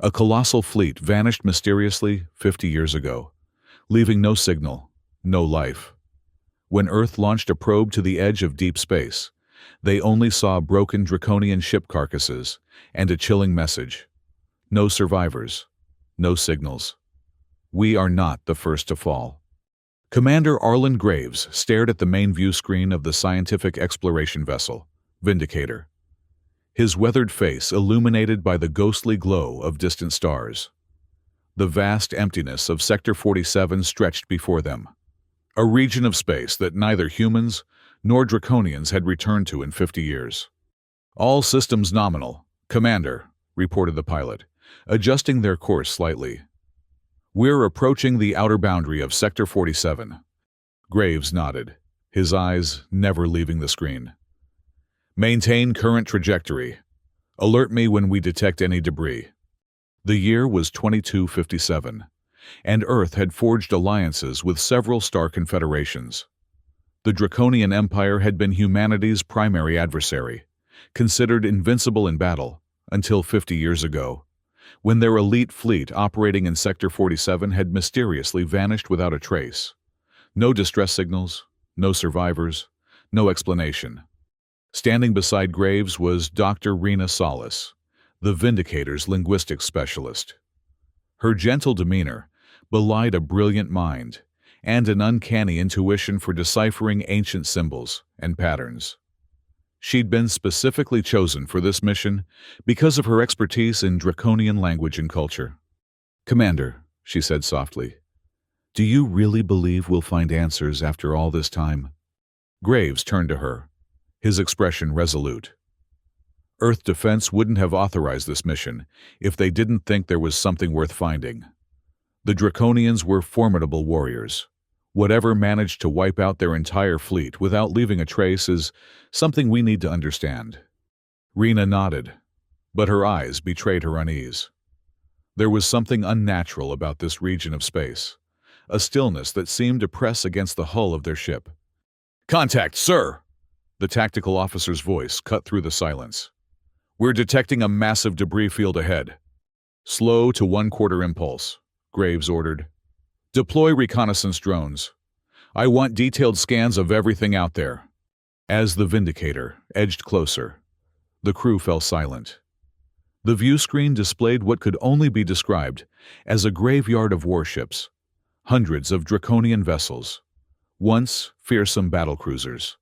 A colossal fleet vanished mysteriously 50 years ago, leaving no signal, no life. When Earth launched a probe to the edge of deep space, they only saw broken Draconian ship carcasses and a chilling message. No survivors, no signals. We are not the first to fall. Commander Arlen Graves stared at the main view screen of the scientific exploration vessel, Vindicator, his weathered face illuminated by the ghostly glow of distant stars. The vast emptiness of Sector 47 stretched before them, a region of space that neither humans nor Draconians had returned to in 50 years. "All systems nominal, Commander," reported the pilot, adjusting their course slightly. "We're approaching the outer boundary of Sector 47. Graves nodded, his eyes never leaving the screen. "Maintain current trajectory. Alert me when we detect any debris." The year was 2257, and Earth had forged alliances with several star confederations. The Draconian Empire had been humanity's primary adversary, considered invincible in battle, until 50 years ago, when their elite fleet operating in Sector 47 had mysteriously vanished without a trace. No distress signals, no survivors, no explanation. Standing beside Graves was Dr. Rena Solis, the Vindicator's linguistics specialist. Her gentle demeanor belied a brilliant mind and an uncanny intuition for deciphering ancient symbols and patterns. She'd been specifically chosen for this mission because of her expertise in Draconian language and culture. "Commander," she said softly, "do you really believe we'll find answers after all this time?" Graves turned to her, his expression resolute. Earth Defense wouldn't have authorized this mission if they didn't think there was something worth finding. The Draconians were formidable warriors. Whatever managed to wipe out their entire fleet without leaving a trace is something we need to understand. Rena nodded, but her eyes betrayed her unease. There was something unnatural about this region of space, a stillness that seemed to press against the hull of their ship. "Contact, sir!" The tactical officer's voice cut through the silence. "We're detecting a massive debris field ahead." "Slow to 1/4 impulse," Graves ordered. "Deploy reconnaissance drones. I want detailed scans of everything out there." As the Vindicator edged closer, the crew fell silent. The view screen displayed what could only be described as a graveyard of warships, hundreds of Draconian vessels, once fearsome battlecruisers,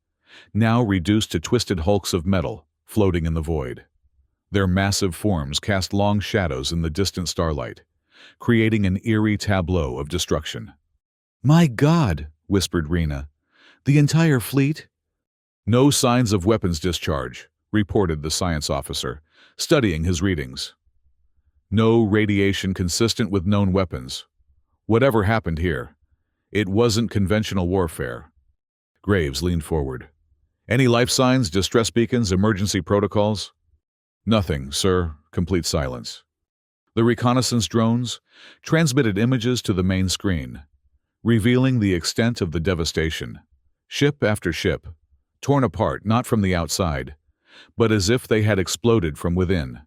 now reduced to twisted hulks of metal floating in the void. Their massive forms cast long shadows in the distant starlight, creating an eerie tableau of destruction. "My God," whispered Rena. "The entire fleet?" "No signs of weapons discharge," reported the science officer, studying his readings. "No radiation consistent with known weapons. Whatever happened here, it wasn't conventional warfare." Graves leaned forward. "Any life signs, distress beacons, emergency protocols?" "Nothing, sir." Complete silence. The reconnaissance drones transmitted images to the main screen, revealing the extent of the devastation. Ship after ship, torn apart not from the outside, but as if they had exploded from within.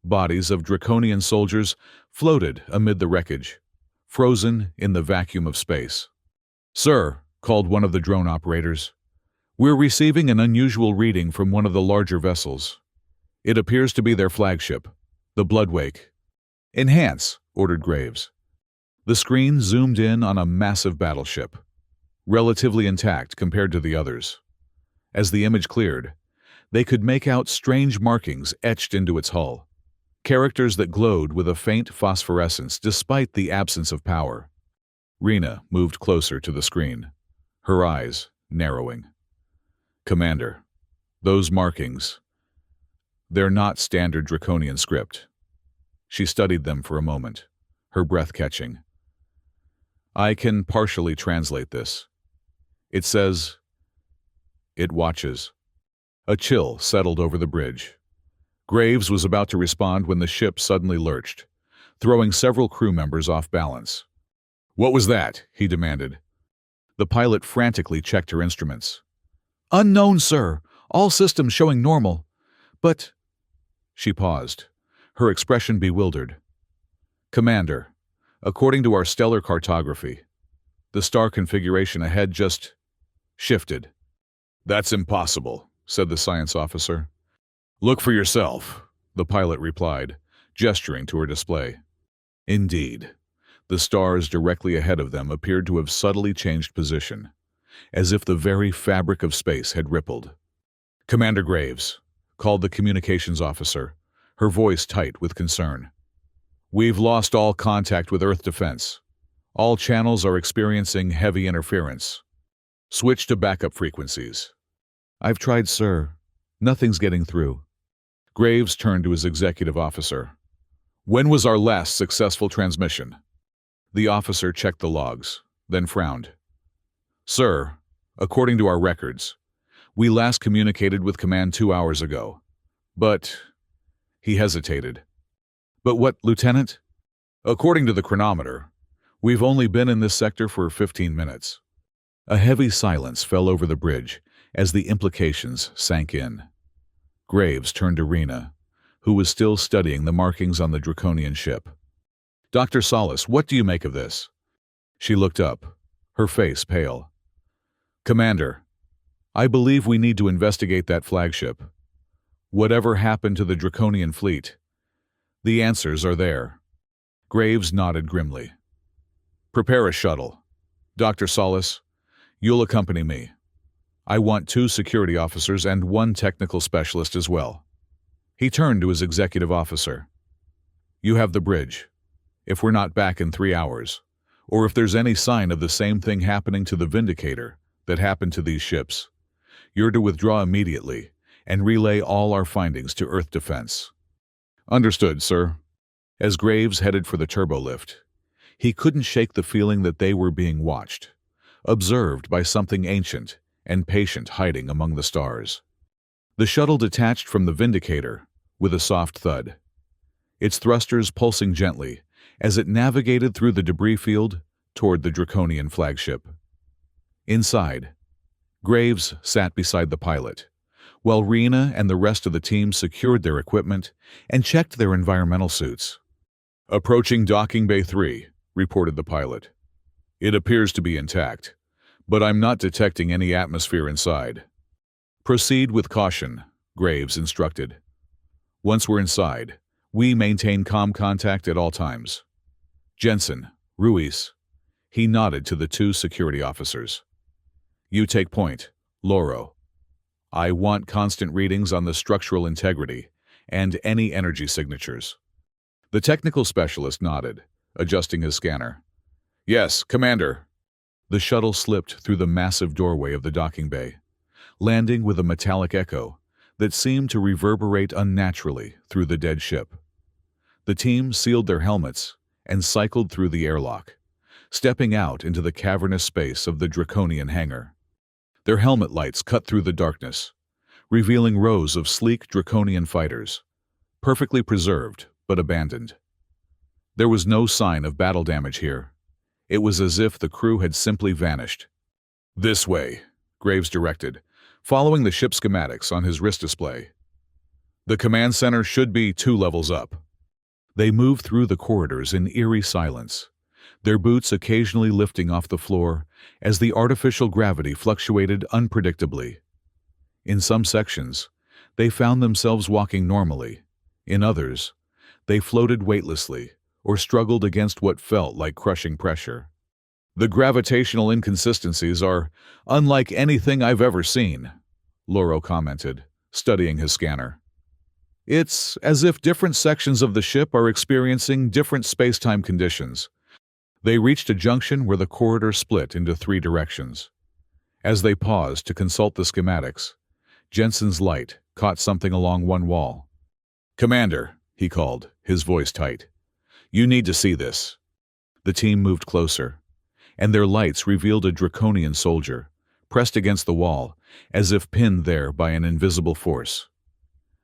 Bodies of Draconian soldiers floated amid the wreckage, frozen in the vacuum of space. "Sir," called one of the drone operators, "we're receiving an unusual reading from one of the larger vessels. It appears to be their flagship, the Bloodwake." "Enhance," ordered Graves. The screen zoomed in on a massive battleship, relatively intact compared to the others. As the image cleared, they could make out strange markings etched into its hull, characters that glowed with a faint phosphorescence despite the absence of power. Rena moved closer to the screen, her eyes narrowing. "Commander, those markings, they're not standard Draconian script." She studied them for a moment, her breath catching. "I can partially translate this. It says, 'It watches.'" A chill settled over the bridge. Graves was about to respond when the ship suddenly lurched, throwing several crew members off balance. "What was that?" he demanded. The pilot frantically checked her instruments. "Unknown, sir. All systems showing normal. But—" She paused, her expression bewildered. Commander, according to our stellar cartography, the star configuration ahead just shifted. That's impossible, said the science officer. Look for yourself, the pilot replied, gesturing to her display. Indeed, the stars directly ahead of them appeared to have subtly changed position, as if the very fabric of space had rippled. Commander Graves, called the communications officer, her voice tight with concern. We've lost all contact with Earth defense. All channels are experiencing heavy interference. Switch to backup frequencies. I've tried, sir. Nothing's getting through. Graves turned to his executive officer. When was our last successful transmission? The officer checked the logs, then frowned. Sir, according to our records, we last communicated with Command 2 hours ago. But... He hesitated. But what, Lieutenant? According to the chronometer, we've only been in this sector for 15 minutes. A heavy silence fell over the bridge as the implications sank in. Graves turned to Rena, who was still studying the markings on the Draconian ship. Dr. Solis, what do you make of this? She looked up, her face pale. Commander, I believe we need to investigate that flagship. Whatever happened to the Draconian fleet? The answers are there. Graves nodded grimly. Prepare a shuttle. Dr. Solis, you'll accompany me. I want 2 security officers and 1 technical specialist as well. He turned to his executive officer. You have the bridge. If we're not back in 3 hours, or if there's any sign of the same thing happening to the Vindicator that happened to these ships, you're to withdraw immediately and relay all our findings to Earth Defense. Understood, sir. As Graves headed for the turbolift, he couldn't shake the feeling that they were being watched, observed by something ancient and patient hiding among the stars. The shuttle detached from the Vindicator with a soft thud, its thrusters pulsing gently as it navigated through the debris field toward the Draconian flagship. Inside, Graves sat beside the pilot, while Rena and the rest of the team secured their equipment and checked their environmental suits. Approaching Docking Bay 3, reported the pilot. It appears to be intact, but I'm not detecting any atmosphere inside. Proceed with caution, Graves instructed. Once we're inside, we maintain comm contact at all times. Jensen, Ruiz. He nodded to the 2 security officers. You take point, Loro. I want constant readings on the structural integrity and any energy signatures. The technical specialist nodded, adjusting his scanner. Yes, Commander. The shuttle slipped through the massive doorway of the docking bay, landing with a metallic echo that seemed to reverberate unnaturally through the dead ship. The team sealed their helmets and cycled through the airlock, stepping out into the cavernous space of the Draconian hangar. Their helmet lights cut through the darkness, revealing rows of sleek Draconian fighters, perfectly preserved but abandoned. There was no sign of battle damage here. It was as if the crew had simply vanished. This way, Graves directed, following the ship schematics on his wrist display. The command center should be 2 levels up. They moved through the corridors in eerie silence, their boots occasionally lifting off the floor as the artificial gravity fluctuated unpredictably. In some sections, they found themselves walking normally. In others, they floated weightlessly or struggled against what felt like crushing pressure. The gravitational inconsistencies are unlike anything I've ever seen, Loro commented, studying his scanner. It's as if different sections of the ship are experiencing different space-time conditions. They reached a junction where the corridor split into 3 directions. As they paused to consult the schematics, Jensen's light caught something along one wall. Commander, he called, his voice tight. You need to see this. The team moved closer, and their lights revealed a Draconian soldier, pressed against the wall, as if pinned there by an invisible force.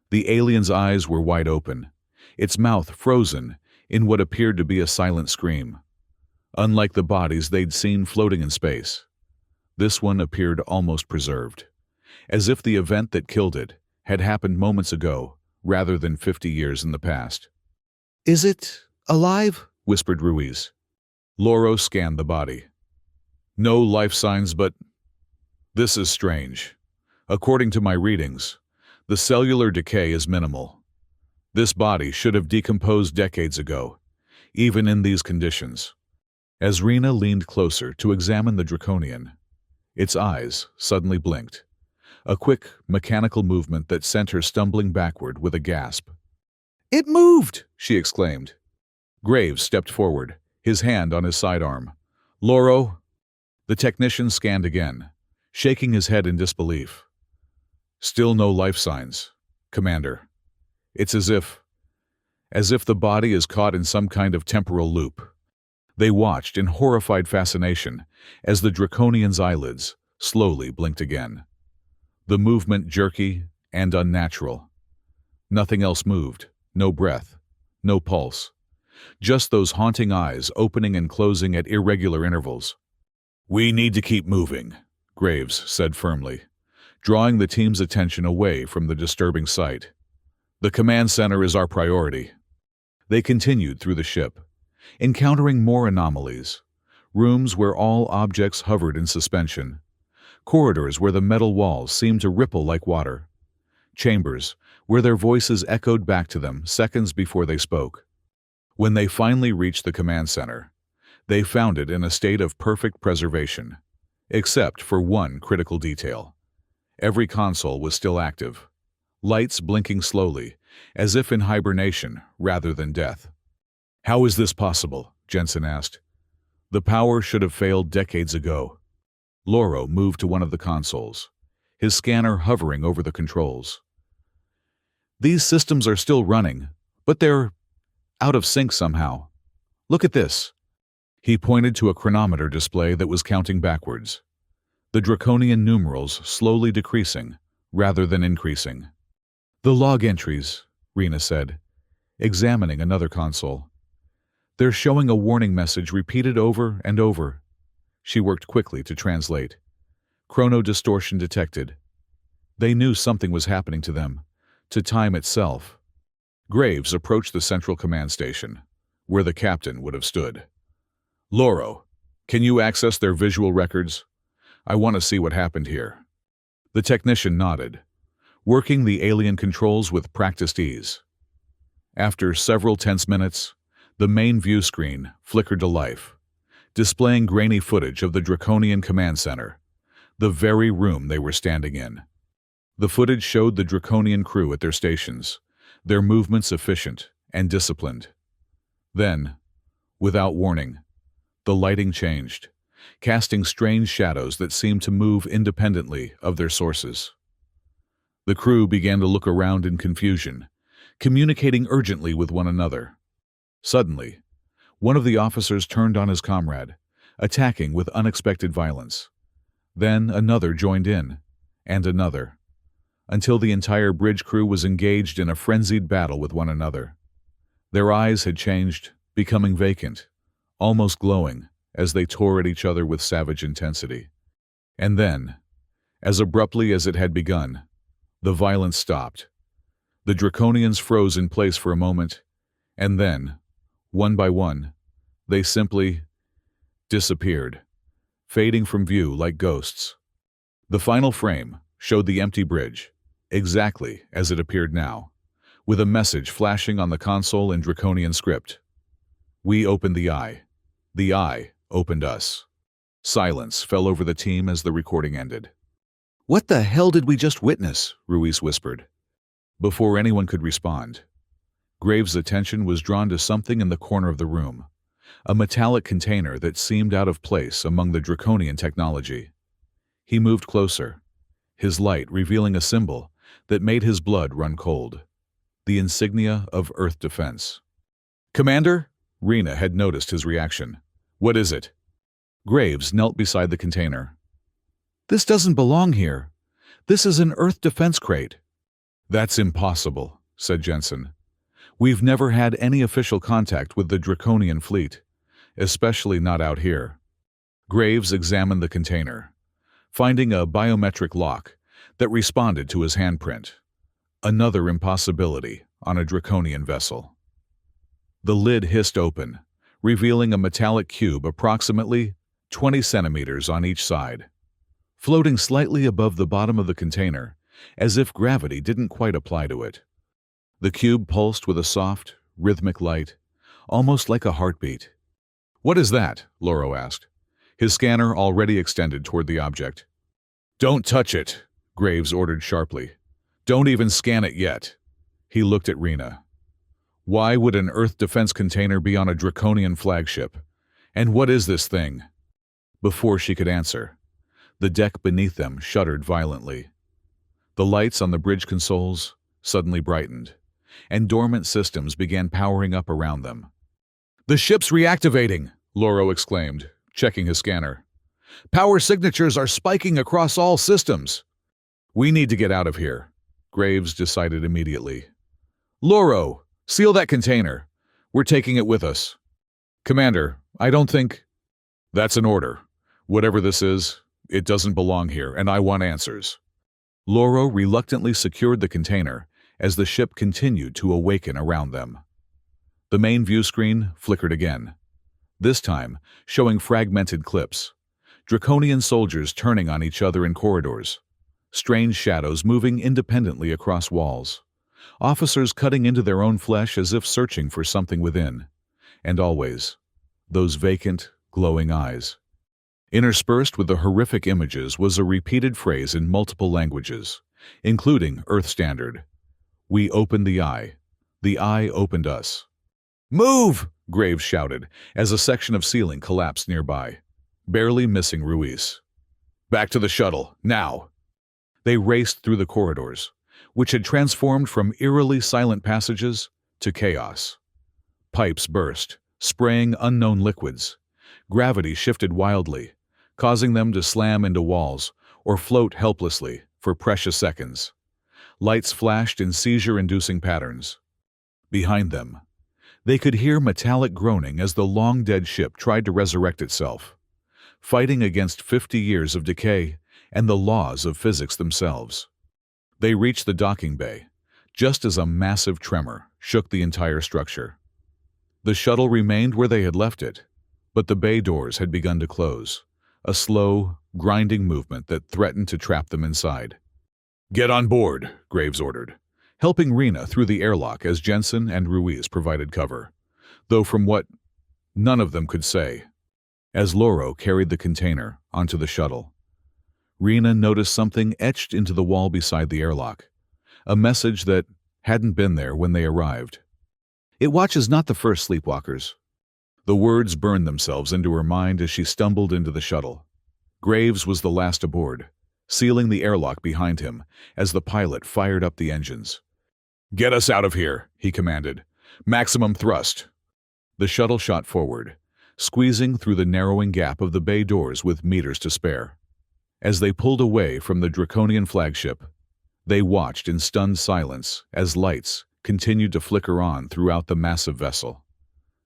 The alien's eyes were wide open, its mouth frozen in what appeared to be a silent scream. Unlike the bodies they'd seen floating in space, this one appeared almost preserved, as if the event that killed it had happened moments ago rather than 50 years in the past. Is it alive? whispered Ruiz. Loro scanned the body. No life signs, but this is strange. According to my readings, the cellular decay is minimal. This body should have decomposed decades ago, even in these conditions. As Rena leaned closer to examine the Draconian, its eyes suddenly blinked, a quick, mechanical movement that sent her stumbling backward with a gasp. "It moved!" she exclaimed. Graves stepped forward, his hand on his sidearm. "Loro?" The technician scanned again, shaking his head in disbelief. "Still no life signs, Commander. It's as if the body is caught in some kind of temporal loop." They watched in horrified fascination as the Draconian's eyelids slowly blinked again. The movement jerky and unnatural. Nothing else moved, no breath, no pulse. Just those haunting eyes opening and closing at irregular intervals. "We need to keep moving," Graves said firmly, drawing the team's attention away from the disturbing sight. "The command center is our priority." They continued through the ship, encountering more anomalies. Rooms where all objects hovered in suspension. Corridors where the metal walls seemed to ripple like water. Chambers where their voices echoed back to them seconds before they spoke. When they finally reached the command center, they found it in a state of perfect preservation, except for one critical detail. Every console was still active, lights blinking slowly, as if in hibernation rather than death. "How is this possible?" Jensen asked. "The power should have failed decades ago." Loro moved to one of the consoles, his scanner hovering over the controls. "These systems are still running, but they're out of sync somehow. Look at this." He pointed to a chronometer display that was counting backwards, the Draconian numerals slowly decreasing rather than increasing. "The log entries," Rena said, examining another console. "They're showing a warning message repeated over and over." She worked quickly to translate. "Chrono distortion detected." They knew something was happening to them, to time itself. Graves approached the central command station, where the captain would have stood. "Loro, can you access their visual records? I want to see what happened here." The technician nodded, working the alien controls with practiced ease. After several tense minutes, the main view screen flickered to life, displaying grainy footage of the Draconian command center, the very room they were standing in. The footage showed the Draconian crew at their stations, their movements efficient and disciplined. Then, without warning, the lighting changed, casting strange shadows that seemed to move independently of their sources. The crew began to look around in confusion, communicating urgently with one another. Suddenly, one of the officers turned on his comrade, attacking with unexpected violence. Then another joined in, and another, until the entire bridge crew was engaged in a frenzied battle with one another. Their eyes had changed, becoming vacant, almost glowing, as they tore at each other with savage intensity. And then, as abruptly as it had begun, the violence stopped. The Draconians froze in place for a moment, and then, one by one, they simply disappeared, fading from view like ghosts. The final frame showed the empty bridge, exactly as it appeared now, with a message flashing on the console in Draconian script. "We opened the eye. The eye opened us." Silence fell over the team as the recording ended. "What the hell did we just witness?" Ruiz whispered. Before anyone could respond, Graves' attention was drawn to something in the corner of the room, a metallic container that seemed out of place among the Draconian technology. He moved closer, his light revealing a symbol that made his blood run cold, the insignia of Earth defense. "Commander?" Rena had noticed his reaction. "What is it?" Graves knelt beside the container. "This doesn't belong here. This is an Earth defense crate." "That's impossible," said Jensen. "We've never had any official contact with the Draconian fleet, especially not out here." Graves examined the container, finding a biometric lock that responded to his handprint. Another impossibility on a Draconian vessel. The lid hissed open, revealing a metallic cube approximately 20 centimeters on each side, floating slightly above the bottom of the container, as if gravity didn't quite apply to it. The cube pulsed with a soft, rhythmic light, almost like a heartbeat. "What is that?" Loro asked, his scanner already extended toward the object. "Don't touch it," Graves ordered sharply. "Don't even scan it yet." He looked at Rena. Why would an Earth defense container be on a Draconian flagship? And what is this thing? Before she could answer, the deck beneath them shuddered violently. The lights on the bridge consoles suddenly brightened, and dormant systems began powering up around them. "The ship's reactivating!" Loro exclaimed, checking his scanner. "Power signatures are spiking across all systems." "We need to get out of here," Graves decided immediately. "Loro, seal that container. We're taking it with us." "Commander, I don't think—" "That's an order. Whatever this is, it doesn't belong here, and I want answers." Loro reluctantly secured the container as the ship continued to awaken around them. The main view screen flickered again, this time showing fragmented clips, Draconian soldiers turning on each other in corridors, strange shadows moving independently across walls, officers cutting into their own flesh as if searching for something within, and always, those vacant, glowing eyes. Interspersed with the horrific images was a repeated phrase in multiple languages, including Earth Standard. "We opened the eye. The eye opened us." "Move!" Graves shouted as a section of ceiling collapsed nearby, barely missing Ruiz. "Back to the shuttle, now!" They raced through the corridors, which had transformed from eerily silent passages to chaos. Pipes burst, spraying unknown liquids. Gravity shifted wildly, causing them to slam into walls or float helplessly for precious seconds. Lights flashed in seizure-inducing patterns. Behind them, they could hear metallic groaning as the long-dead ship tried to resurrect itself, fighting against 50 years of decay and the laws of physics themselves. They reached the docking bay, just as a massive tremor shook the entire structure. The shuttle remained where they had left it, but the bay doors had begun to close, a slow, grinding movement that threatened to trap them inside. "Get on board," Graves ordered, helping Rena through the airlock as Jensen and Ruiz provided cover, though from what none of them could say. As Loro carried the container onto the shuttle, Rena noticed something etched into the wall beside the airlock, a message that hadn't been there when they arrived. "It watches not the first sleepwalkers." The words burned themselves into her mind as she stumbled into the shuttle. Graves was the last aboard, sealing the airlock behind him as the pilot fired up the engines. "Get us out of here," he commanded. "Maximum thrust." The shuttle shot forward, squeezing through the narrowing gap of the bay doors with meters to spare. As they pulled away from the Draconian flagship, they watched in stunned silence as lights continued to flicker on throughout the massive vessel.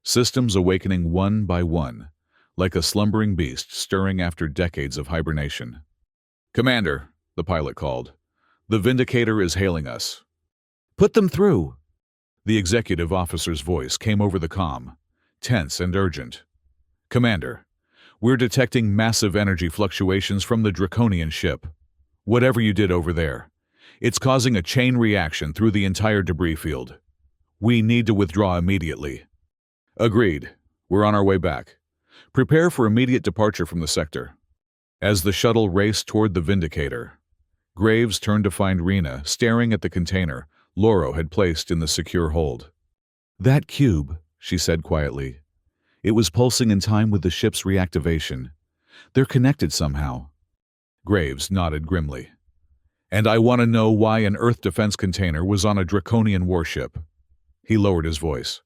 Systems awakening one by one, like a slumbering beast stirring after decades of hibernation. "Commander," the pilot called, "the Vindicator is hailing us." "Put them through." The executive officer's voice came over the comm, tense and urgent. "Commander, we're detecting massive energy fluctuations from the Draconian ship. Whatever you did over there, it's causing a chain reaction through the entire debris field. We need to withdraw immediately." "Agreed. We're on our way back. Prepare for immediate departure from the sector." As the shuttle raced toward the Vindicator, Graves turned to find Rena staring at the container Loro had placed in the secure hold. "That cube," she said quietly. "It was pulsing in time with the ship's reactivation. They're connected somehow." Graves nodded grimly. "And I want to know why an Earth defense container was on a Draconian warship." He lowered his voice.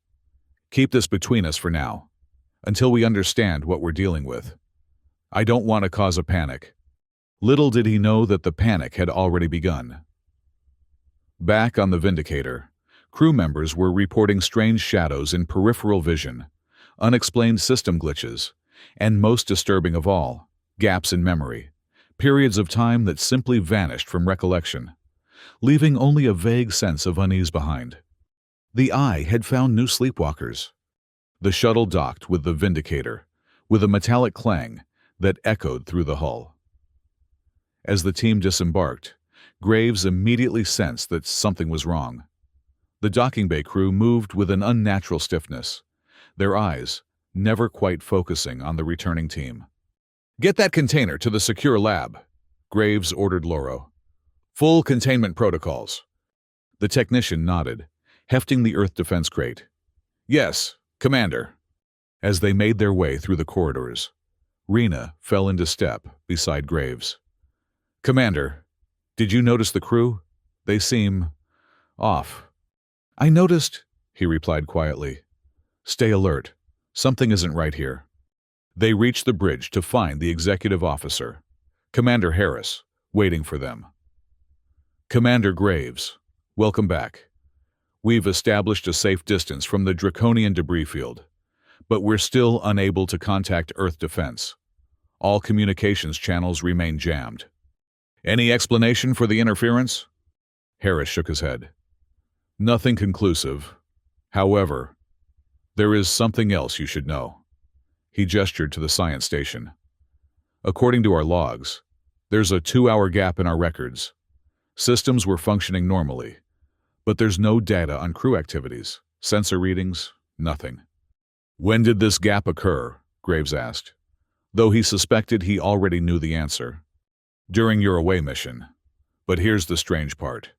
"Keep this between us for now, until we understand what we're dealing with. I don't want to cause a panic." Little did he know that the panic had already begun. Back on the Vindicator, crew members were reporting strange shadows in peripheral vision, unexplained system glitches, and most disturbing of all, gaps in memory, periods of time that simply vanished from recollection, leaving only a vague sense of unease behind. The Eye had found new sleepwalkers. The shuttle docked with the Vindicator, with a metallic clang that echoed through the hull. As the team disembarked, Graves immediately sensed that something was wrong. The docking bay crew moved with an unnatural stiffness, their eyes never quite focusing on the returning team. "Get that container to the secure lab," Graves ordered Loro. "Full containment protocols." The technician nodded, hefting the Earth defense crate. "Yes, Commander." As they made their way through the corridors, Rena fell into step beside Graves. "Commander, did you notice the crew? They seem off." "I noticed," he replied quietly. "Stay alert. Something isn't right here." They reached the bridge to find the executive officer, Commander Harris, waiting for them. "Commander Graves, welcome back. We've established a safe distance from the Draconian debris field, but we're still unable to contact Earth defense. All communications channels remain jammed." "Any explanation for the interference?" Harris shook his head. "Nothing conclusive. However, there is something else you should know." He gestured to the science station. "According to our logs, there's a 2-hour gap in our records. Systems were functioning normally, but there's no data on crew activities, sensor readings, nothing." "When did this gap occur?" Graves asked, though he suspected he already knew the answer. "During your away mission. But here's the strange part.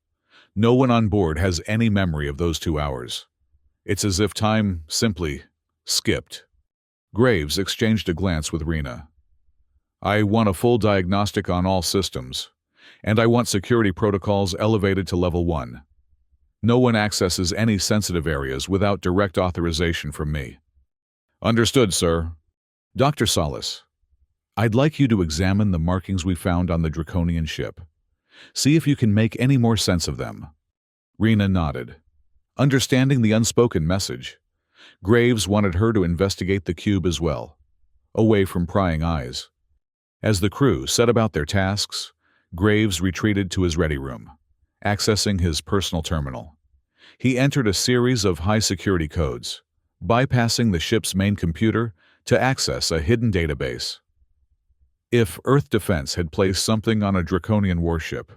No one on board has any memory of those 2 hours. It's as if time simply skipped." Graves exchanged a glance with Rena. "I want a full diagnostic on all systems, and I want security protocols elevated to level 1. No one accesses any sensitive areas without direct authorization from me." "Understood, sir." "Dr. Salas, I'd like you to examine the markings we found on the Draconian ship. See if you can make any more sense of them." Rena nodded. Understanding the unspoken message, Graves wanted her to investigate the cube as well, away from prying eyes. As the crew set about their tasks, Graves retreated to his ready room, accessing his personal terminal. He entered a series of high-security codes, bypassing the ship's main computer to access a hidden database. If Earth defense had placed something on a Draconian warship,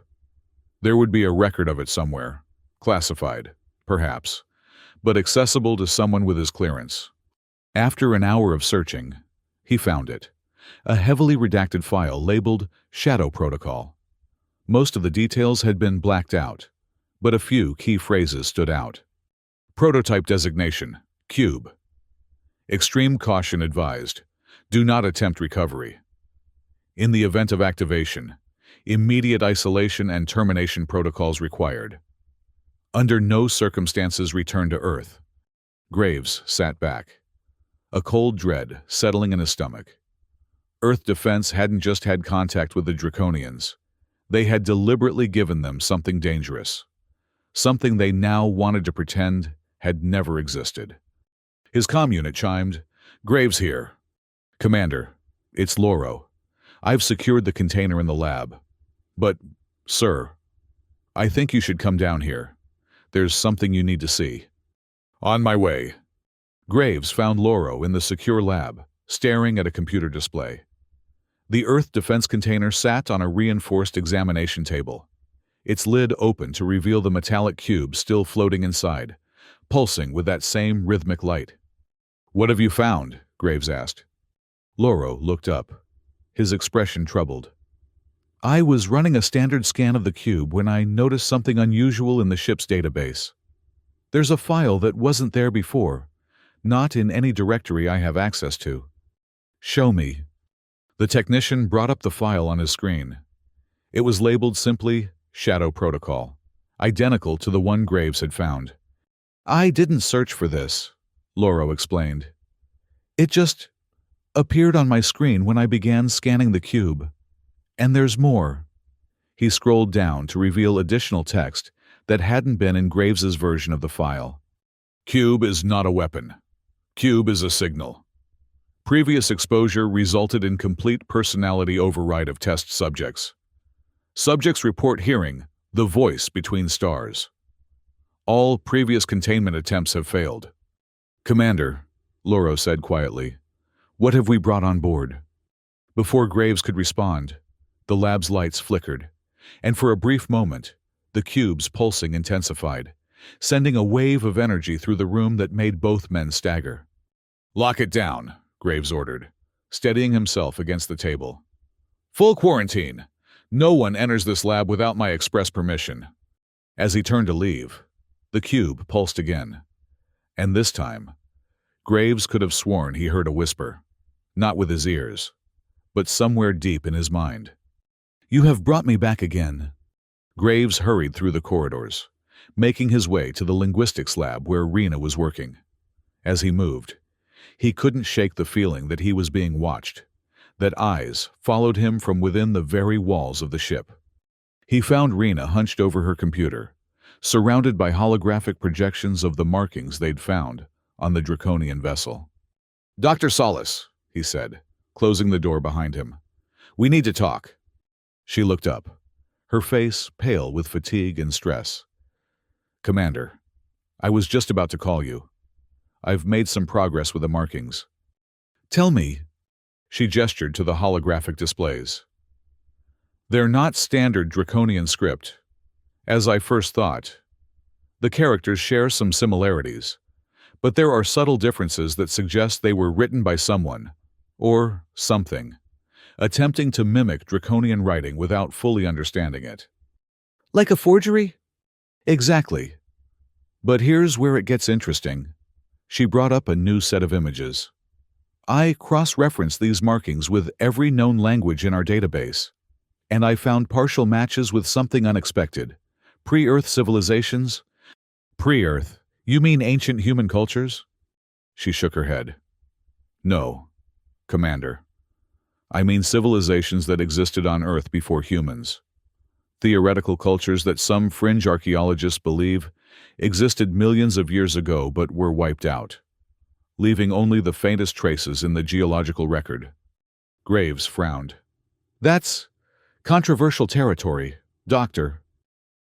there would be a record of it somewhere, classified, perhaps, but accessible to someone with his clearance. After an hour of searching, he found it, a heavily redacted file labeled Shadow Protocol. Most of the details had been blacked out, but a few key phrases stood out. Prototype designation, Cube. Extreme caution advised. Do not attempt recovery. In the event of activation, immediate isolation and termination protocols required. Under no circumstances return to Earth. Graves sat back, a cold dread settling in his stomach. Earth defense hadn't just had contact with the Draconians. They had deliberately given them something dangerous, something they now wanted to pretend had never existed. His comm unit chimed. "Graves here." "Commander, it's Loro. I've secured the container in the lab. But, sir, I think you should come down here. There's something you need to see." "On my way." Graves found Loro in the secure lab, staring at a computer display. The Earth defense container sat on a reinforced examination table, its lid open to reveal the metallic cube still floating inside, pulsing with that same rhythmic light. "What have you found?" Graves asked. Loro looked up, his expression troubled. "I was running a standard scan of the cube when I noticed something unusual in the ship's database. There's a file that wasn't there before, not in any directory I have access to." "Show me." The technician brought up the file on his screen. It was labeled simply Shadow Protocol, identical to the one Graves had found. "I didn't search for this," Loro explained. "It just appeared on my screen when I began scanning the cube. And there's more." He scrolled down to reveal additional text that hadn't been in Graves's version of the file. "Cube is not a weapon. Cube is a signal. Previous exposure resulted in complete personality override of test subjects. Subjects report hearing the voice between stars. All previous containment attempts have failed. Commander, Loro said quietly. "What have we brought on board?" Before Graves could respond, the lab's lights flickered, and for a brief moment, the cube's pulsing intensified, sending a wave of energy through the room that made both men stagger. "Lock it down," Graves ordered, steadying himself against the table. "Full quarantine. No one enters this lab without my express permission." As he turned to leave, the cube pulsed again, and this time, Graves could have sworn he heard a whisper, not with his ears, but somewhere deep in his mind. "You have brought me back again." Graves hurried through the corridors, making his way to the linguistics lab where Rena was working. As he moved, he couldn't shake the feeling that he was being watched, that eyes followed him from within the very walls of the ship. He found Rena hunched over her computer, surrounded by holographic projections of the markings they'd found on the Draconian vessel. "Dr. Solis," he said, closing the door behind him. "We need to talk." She looked up, her face pale with fatigue and stress. "Commander, I was just about to call you. I've made some progress with the markings." "Tell me." She gestured to the holographic displays. "They're not standard Draconian script, as I first thought. The characters share some similarities, but there are subtle differences that suggest they were written by someone, or something, attempting to mimic Draconian writing without fully understanding it." "Like a forgery?" "Exactly. But here's where it gets interesting." She brought up a new set of images. "I cross-referenced these markings with every known language in our database, and I found partial matches with something unexpected. Pre-Earth civilizations." "Pre-Earth? You mean ancient human cultures?" She shook her head. "No, Commander. I mean civilizations that existed on Earth before humans. Theoretical cultures that some fringe archaeologists believe existed millions of years ago but were wiped out, leaving only the faintest traces in the geological record." Graves frowned. "That's controversial territory, Doctor."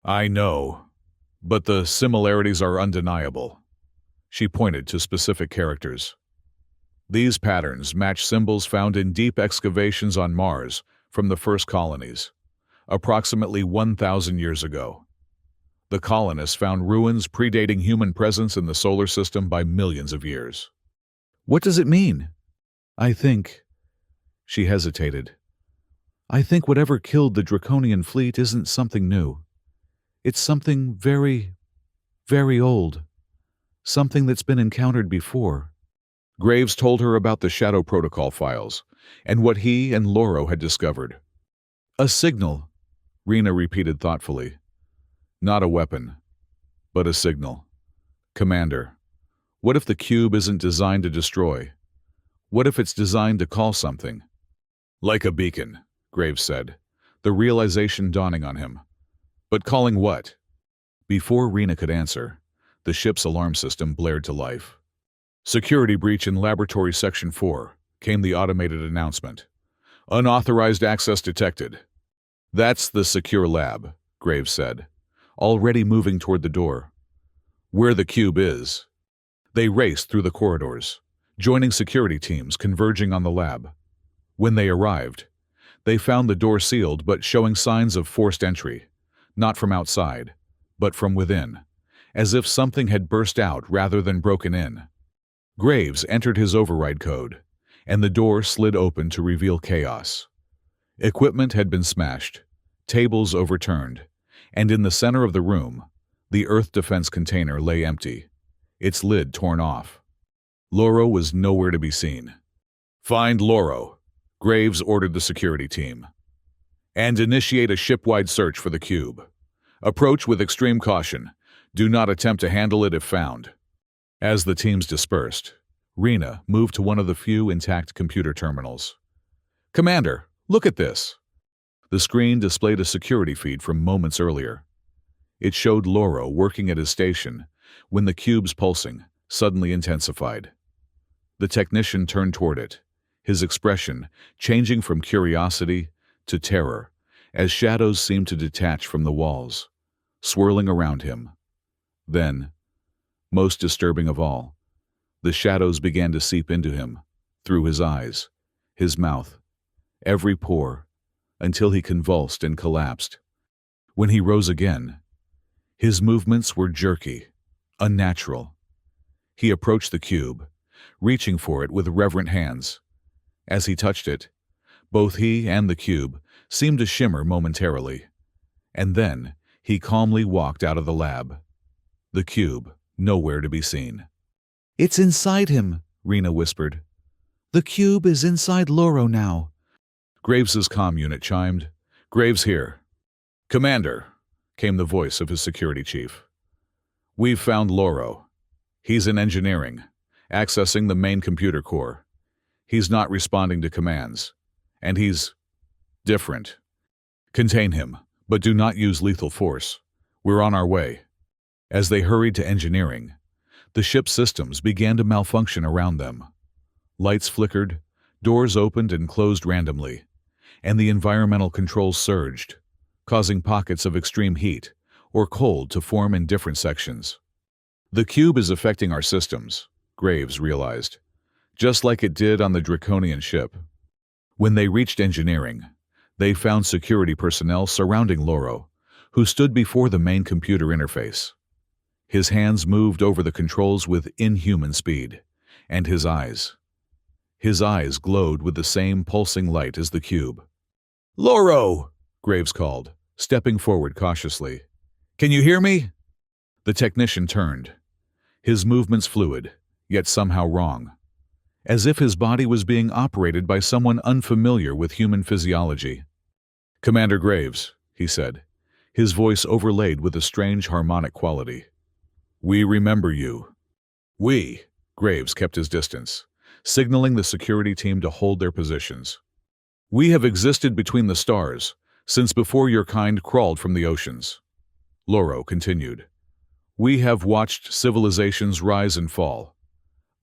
"I know, but the similarities are undeniable." She pointed to specific characters. "These patterns match symbols found in deep excavations on Mars from the first colonies, approximately 1,000 years ago. The colonists found ruins predating human presence in the solar system by millions of years." "What does it mean?" "I think—" She hesitated. "I think whatever killed the Draconian fleet isn't something new. It's something very, very old. Something that's been encountered before." Graves told her about the Shadow Protocol files and what he and Loro had discovered. "A signal," Rena repeated thoughtfully. "Not a weapon, but a signal. Commander, what if the cube isn't designed to destroy? What if it's designed to call something?" "Like a beacon," Graves said, the realization dawning on him. "But calling what?" Before Rena could answer, the ship's alarm system blared to life. "Security breach in Laboratory Section 4, came the automated announcement. Unauthorized access detected." "That's the secure lab," Graves said, already moving toward the door. "Where the cube is." They raced through the corridors, joining security teams converging on the lab. When they arrived, they found the door sealed but showing signs of forced entry, not from outside, but from within, as if something had burst out rather than broken in. Graves entered his override code, and the door slid open to reveal chaos. Equipment had been smashed, tables overturned, and in the center of the room, the Earth defense container lay empty, its lid torn off. Loro was nowhere to be seen. "Find Loro," Graves ordered the security team, "and initiate a ship-wide search for the cube. Approach with extreme caution. Do not attempt to handle it if found." As the teams dispersed, Rena moved to one of the few intact computer terminals. "Commander, look at this." The screen displayed a security feed from moments earlier. It showed Loro working at his station when the cube's pulsing suddenly intensified. The technician turned toward it, his expression changing from curiosity to terror as shadows seemed to detach from the walls, swirling around him. Then, most disturbing of all, The shadows began to seep into him, through his eyes, his mouth, every pore, until he convulsed and collapsed. When he rose again, his movements were jerky, unnatural. He approached the cube, reaching for it with reverent hands. As he touched it, both he and the cube seemed to shimmer momentarily. And then he calmly walked out of the lab. The cube, nowhere to be seen. "It's inside him," Rena whispered. "The cube is inside Loro now." Graves's comm unit chimed. "Graves here." "Commander," came the voice of his security chief. "We've found Loro. He's in engineering, accessing the main computer core. He's not responding to commands. And he's different. Contain him, but do not use lethal force. We're on our way." As they hurried to engineering, the ship's systems began to malfunction around them. Lights flickered, doors opened and closed randomly, and the environmental controls surged, causing pockets of extreme heat or cold to form in different sections. "The cube is affecting our systems," Graves realized, just like it did on the Draconian ship. When they reached engineering, they found security personnel surrounding Loro, who stood before the main computer interface. His hands moved over the controls with inhuman speed, and his eyes glowed with the same pulsing light as the cube. "Loro!" Graves called, stepping forward cautiously. "Can you hear me?" The technician turned, his movements fluid, yet somehow wrong, as if his body was being operated by someone unfamiliar with human physiology. "Commander Graves," he said, his voice overlaid with a strange harmonic quality. "We remember you." "We," Graves kept his distance, signaling the security team to hold their positions. "We have existed between the stars since before your kind crawled from the oceans." Loro continued. "We have watched civilizations rise and fall.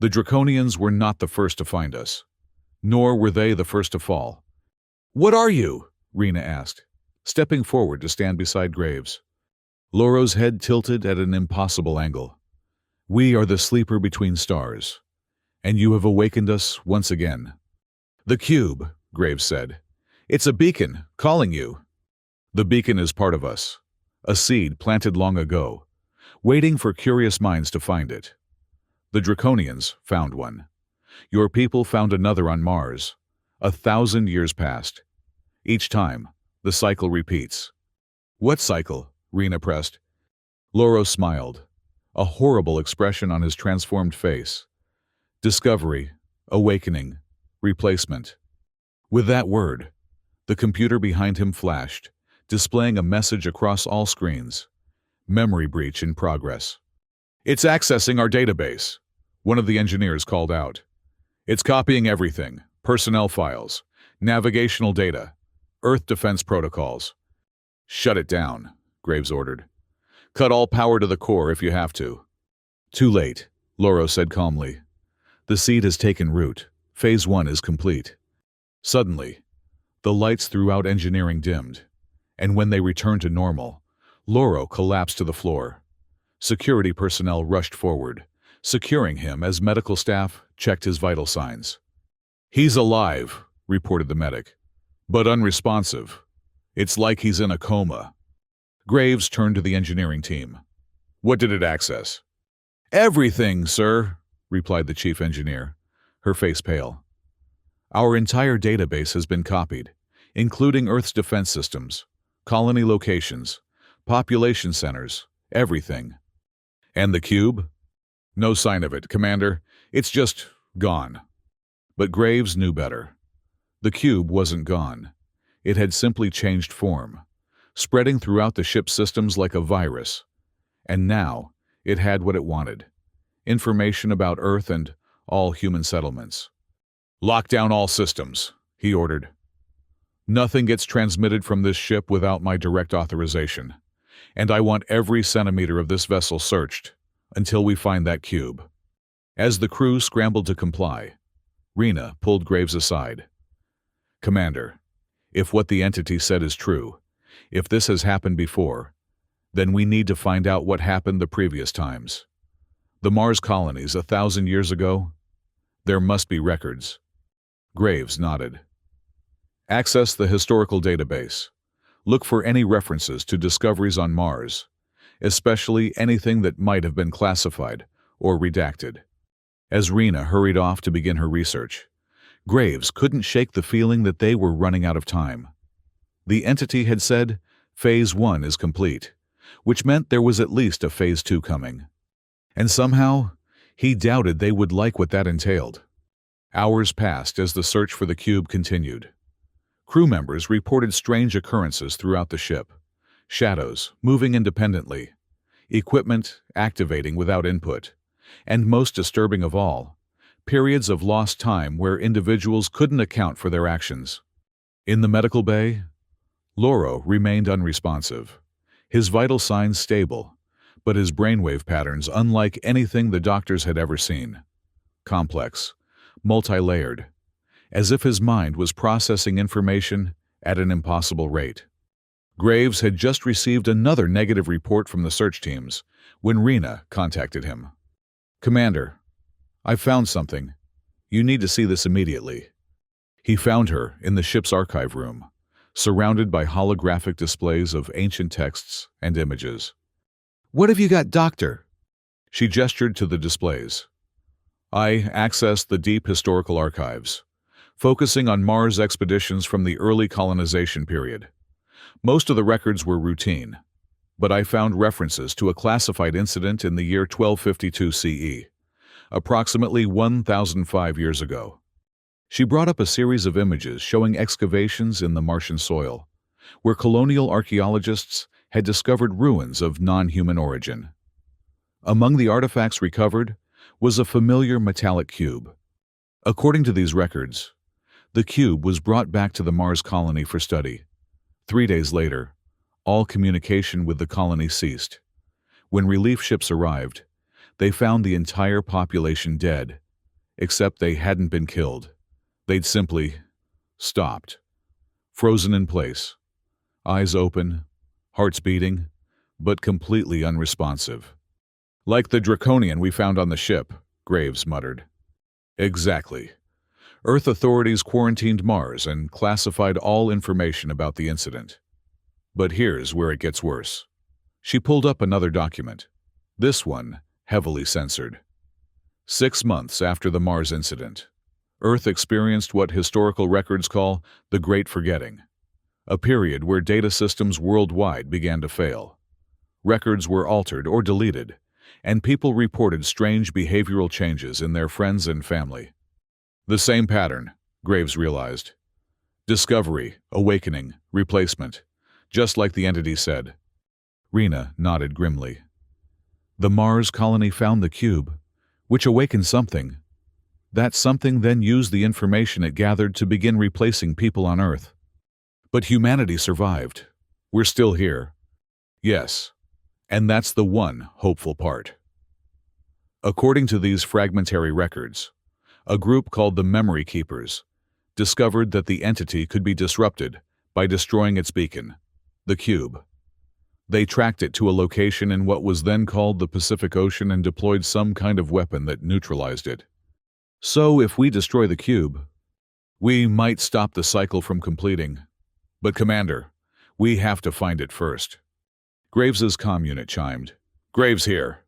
The Draconians were not the first to find us, nor were they the first to fall." "What are you?" Rena asked, stepping forward to stand beside Graves. Loro's head tilted at an impossible angle. "We are the sleeper between stars, and you have awakened us once again." "The cube," Graves said. "It's a beacon, calling you." "The beacon is part of us, a seed planted long ago, waiting for curious minds to find it. The Draconians found one. Your people found another on Mars. 1,000 years passed. Each time, the cycle repeats." "What cycle?" Rena pressed. Loro smiled, a horrible expression on his transformed face. "Discovery, awakening, replacement." With that word, the computer behind him flashed, displaying a message across all screens. "Memory breach in progress." "It's accessing our database," one of the engineers called out. "It's copying everything, personnel files, navigational data, Earth defense protocols." "Shut it down," Graves ordered. "Cut all power to the core if you have to." "Too late," Loro said calmly. "The seed has taken root. Phase 1 is complete." Suddenly, the lights throughout engineering dimmed, and when they returned to normal, Loro collapsed to the floor. Security personnel rushed forward, securing him as medical staff checked his vital signs. "He's alive," reported the medic, "but unresponsive. It's like he's in a coma." Graves turned to the engineering team. "What did it access?" "Everything, sir," replied the chief engineer, her face pale. "Our entire database has been copied, including Earth's defense systems, colony locations, population centers, everything." "And the cube?" "No sign of it, Commander. It's just gone." But Graves knew better. The cube wasn't gone. It had simply changed form, spreading throughout the ship's systems like a virus. And now, it had what it wanted: information about Earth and all human settlements. "Lock down all systems," he ordered. "Nothing gets transmitted from this ship without my direct authorization, and I want every centimeter of this vessel searched until we find that cube." As the crew scrambled to comply, Rena pulled Graves aside. "Commander, if what the entity said is true, if this has happened before, then we need to find out what happened the previous times. The Mars colonies 1,000 years ago? There must be records. Graves nodded. Access the historical database. Look for any references to discoveries on Mars, especially anything that might have been classified or redacted. As Rena hurried off to begin her research, Graves couldn't shake the feeling that they were running out of time. The entity had said, Phase 1 is complete, which meant there was at least a Phase 2 coming. And somehow, he doubted they would like what that entailed. Hours passed as the search for the cube continued. Crew members reported strange occurrences throughout the ship. Shadows moving independently, equipment activating without input, and most disturbing of all, periods of lost time where individuals couldn't account for their actions. In the medical bay, Loro remained unresponsive, his vital signs stable, but his brainwave patterns unlike anything the doctors had ever seen. Complex, multi-layered, as if his mind was processing information at an impossible rate. Graves had just received another negative report from the search teams when Rena contacted him. "Commander, I've found something. You need to see this immediately." He found her in the ship's archive room, surrounded by holographic displays of ancient texts and images. "What have you got, Doctor?" She gestured to the displays. "I accessed the deep historical archives, focusing on Mars expeditions from the early colonization period. Most of the records were routine, but I found references to a classified incident in the year 1252 CE, approximately 1,005 years ago." She brought up a series of images showing excavations in the Martian soil, where colonial archaeologists had discovered ruins of non-human origin. Among the artifacts recovered was a familiar metallic cube. According to these records, the cube was brought back to the Mars colony for study. 3 days later, all communication with the colony ceased. When relief ships arrived, they found the entire population dead, except they hadn't been killed. They'd simply stopped, frozen in place, eyes open, hearts beating, but completely unresponsive. "Like the Draconian we found on the ship," Graves muttered. "Exactly. Earth authorities quarantined Mars and classified all information about the incident. But here's where it gets worse." She pulled up another document, this one heavily censored. 6 months after the Mars incident, Earth experienced what historical records call the Great Forgetting, a period where data systems worldwide began to fail. Records were altered or deleted, and people reported strange behavioral changes in their friends and family. The same pattern, Graves realized. Discovery, awakening, replacement, just like the entity said. Rena nodded grimly. The Mars colony found the cube, which awakened something. That something then used the information it gathered to begin replacing people on Earth. But humanity survived. We're still here. Yes, and that's the one hopeful part. According to these fragmentary records, a group called the Memory Keepers discovered that the entity could be disrupted by destroying its beacon, the cube. They tracked it to a location in what was then called the Pacific Ocean and deployed some kind of weapon that neutralized it. So if we destroy the cube, we might stop the cycle from completing. But Commander, we have to find it first. Graves's comm unit chimed. "Graves here."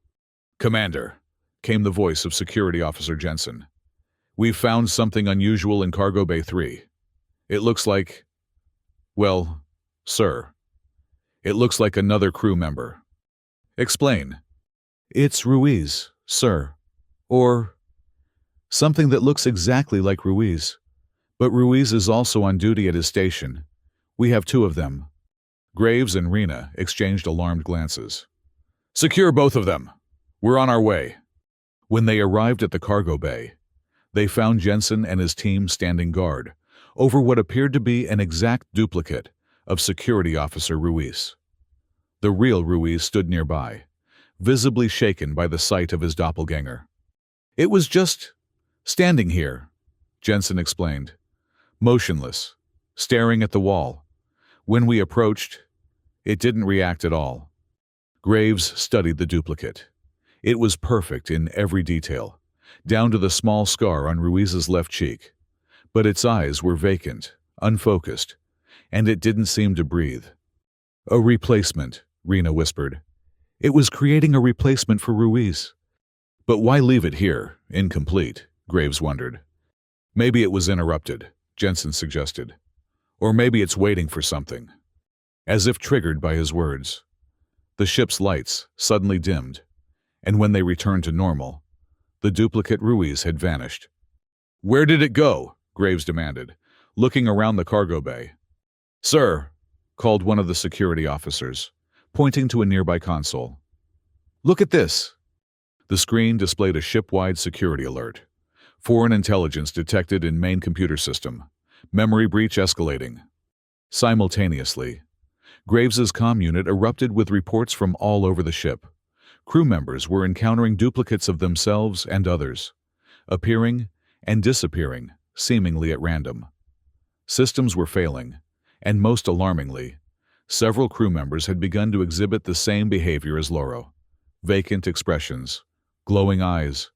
"Commander," came the voice of Security Officer Jensen. "We've found something unusual in Cargo Bay 3. It looks like... well, sir, it looks like another crew member." "Explain." "It's Ruiz, sir. Or something that looks exactly like Ruiz. But Ruiz is also on duty at his station. We have 2 of them." Graves and Rena exchanged alarmed glances. "Secure both of them. We're on our way." When they arrived at the cargo bay, they found Jensen and his team standing guard over what appeared to be an exact duplicate of Security Officer Ruiz. The real Ruiz stood nearby, visibly shaken by the sight of his doppelganger. "It was just standing here," Jensen explained, motionless, staring at the wall. "When we approached, it didn't react at all." Graves studied the duplicate. It was perfect in every detail, down to the small scar on Ruiz's left cheek. But its eyes were vacant, unfocused, and it didn't seem to breathe. A replacement, Rena whispered. It was creating a replacement for Ruiz. But why leave it here, incomplete? Graves wondered. Maybe it was interrupted, Jensen suggested. Or maybe it's waiting for something. As if triggered by his words, the ship's lights suddenly dimmed, and when they returned to normal, the duplicate Ruiz had vanished. Where did it go? Graves demanded, looking around the cargo bay. Sir, called one of the security officers, pointing to a nearby console. Look at this. The screen displayed a ship-wide security alert. Foreign intelligence detected in main computer system. Memory breach escalating. Simultaneously, Graves's comm unit erupted with reports from all over the ship. Crew members were encountering duplicates of themselves and others, appearing and disappearing, seemingly at random. Systems were failing, and most alarmingly, several crew members had begun to exhibit the same behavior as Loro. Vacant expressions, glowing eyes,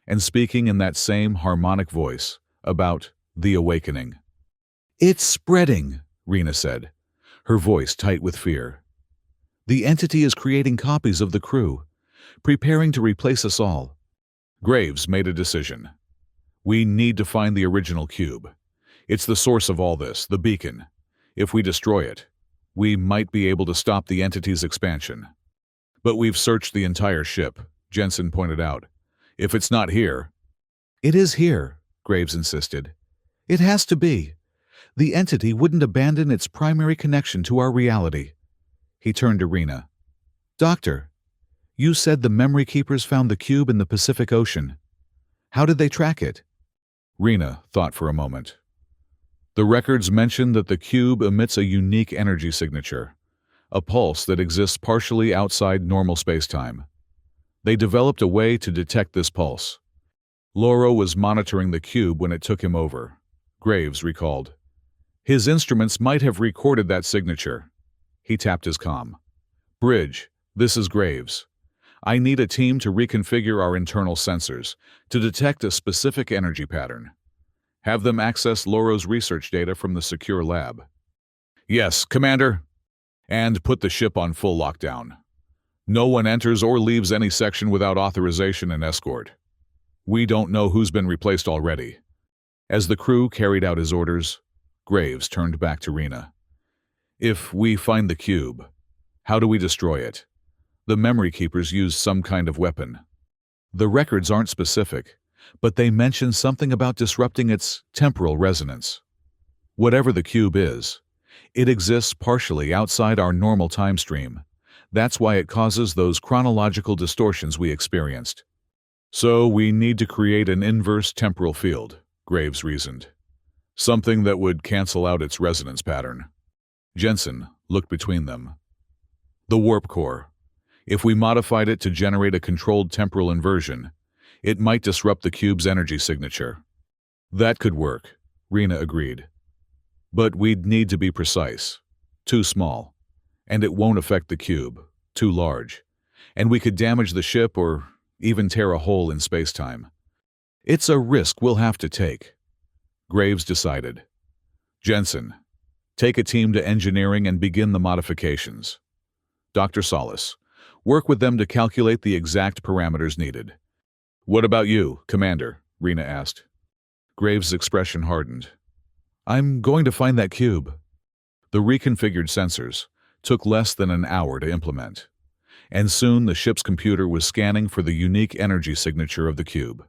and speaking in that same harmonic voice about the awakening. It's spreading, Rena said, her voice tight with fear. The entity is creating copies of the crew, preparing to replace us all. Graves made a decision. We need to find the original cube. It's the source of all this, the beacon. If we destroy it, we might be able to stop the entity's expansion. But we've searched the entire ship, Jensen pointed out. If it's not here... It is here, Graves insisted. It has to be. The entity wouldn't abandon its primary connection to our reality. He turned to Rena. Doctor, you said the memory keepers found the cube in the Pacific Ocean. How did they track it? Rena thought for a moment. The records mention that the cube emits a unique energy signature, a pulse that exists partially outside normal spacetime. They developed a way to detect this pulse. Loro was monitoring the cube when it took him over, Graves recalled. His instruments might have recorded that signature. He tapped his comm. Bridge, this is Graves. I need a team to reconfigure our internal sensors to detect a specific energy pattern. Have them access Loro's research data from the secure lab. Yes, Commander. And put the ship on full lockdown. No one enters or leaves any section without authorization and escort. We don't know who's been replaced already. As the crew carried out his orders, Graves turned back to Rena. If we find the cube, how do we destroy it? The memory keepers use some kind of weapon. The records aren't specific, but they mention something about disrupting its temporal resonance. Whatever the cube is, it exists partially outside our normal time stream. That's why it causes those chronological distortions we experienced. So we need to create an inverse temporal field, Graves reasoned. Something that would cancel out its resonance pattern. Jensen looked between them. The warp core. If we modified it to generate a controlled temporal inversion, it might disrupt the cube's energy signature. That could work, Rena agreed. But we'd need to be precise. Too small. And it won't affect the cube. Too large. And we could damage the ship or even tear a hole in spacetime. It's a risk we'll have to take. Graves decided. Jensen, take a team to engineering and begin the modifications. Dr. Solis, work with them to calculate the exact parameters needed. What about you, Commander? Rena asked. Graves' expression hardened. I'm going to find that cube. The reconfigured sensors took less than an hour to implement, and soon the ship's computer was scanning for the unique energy signature of the cube.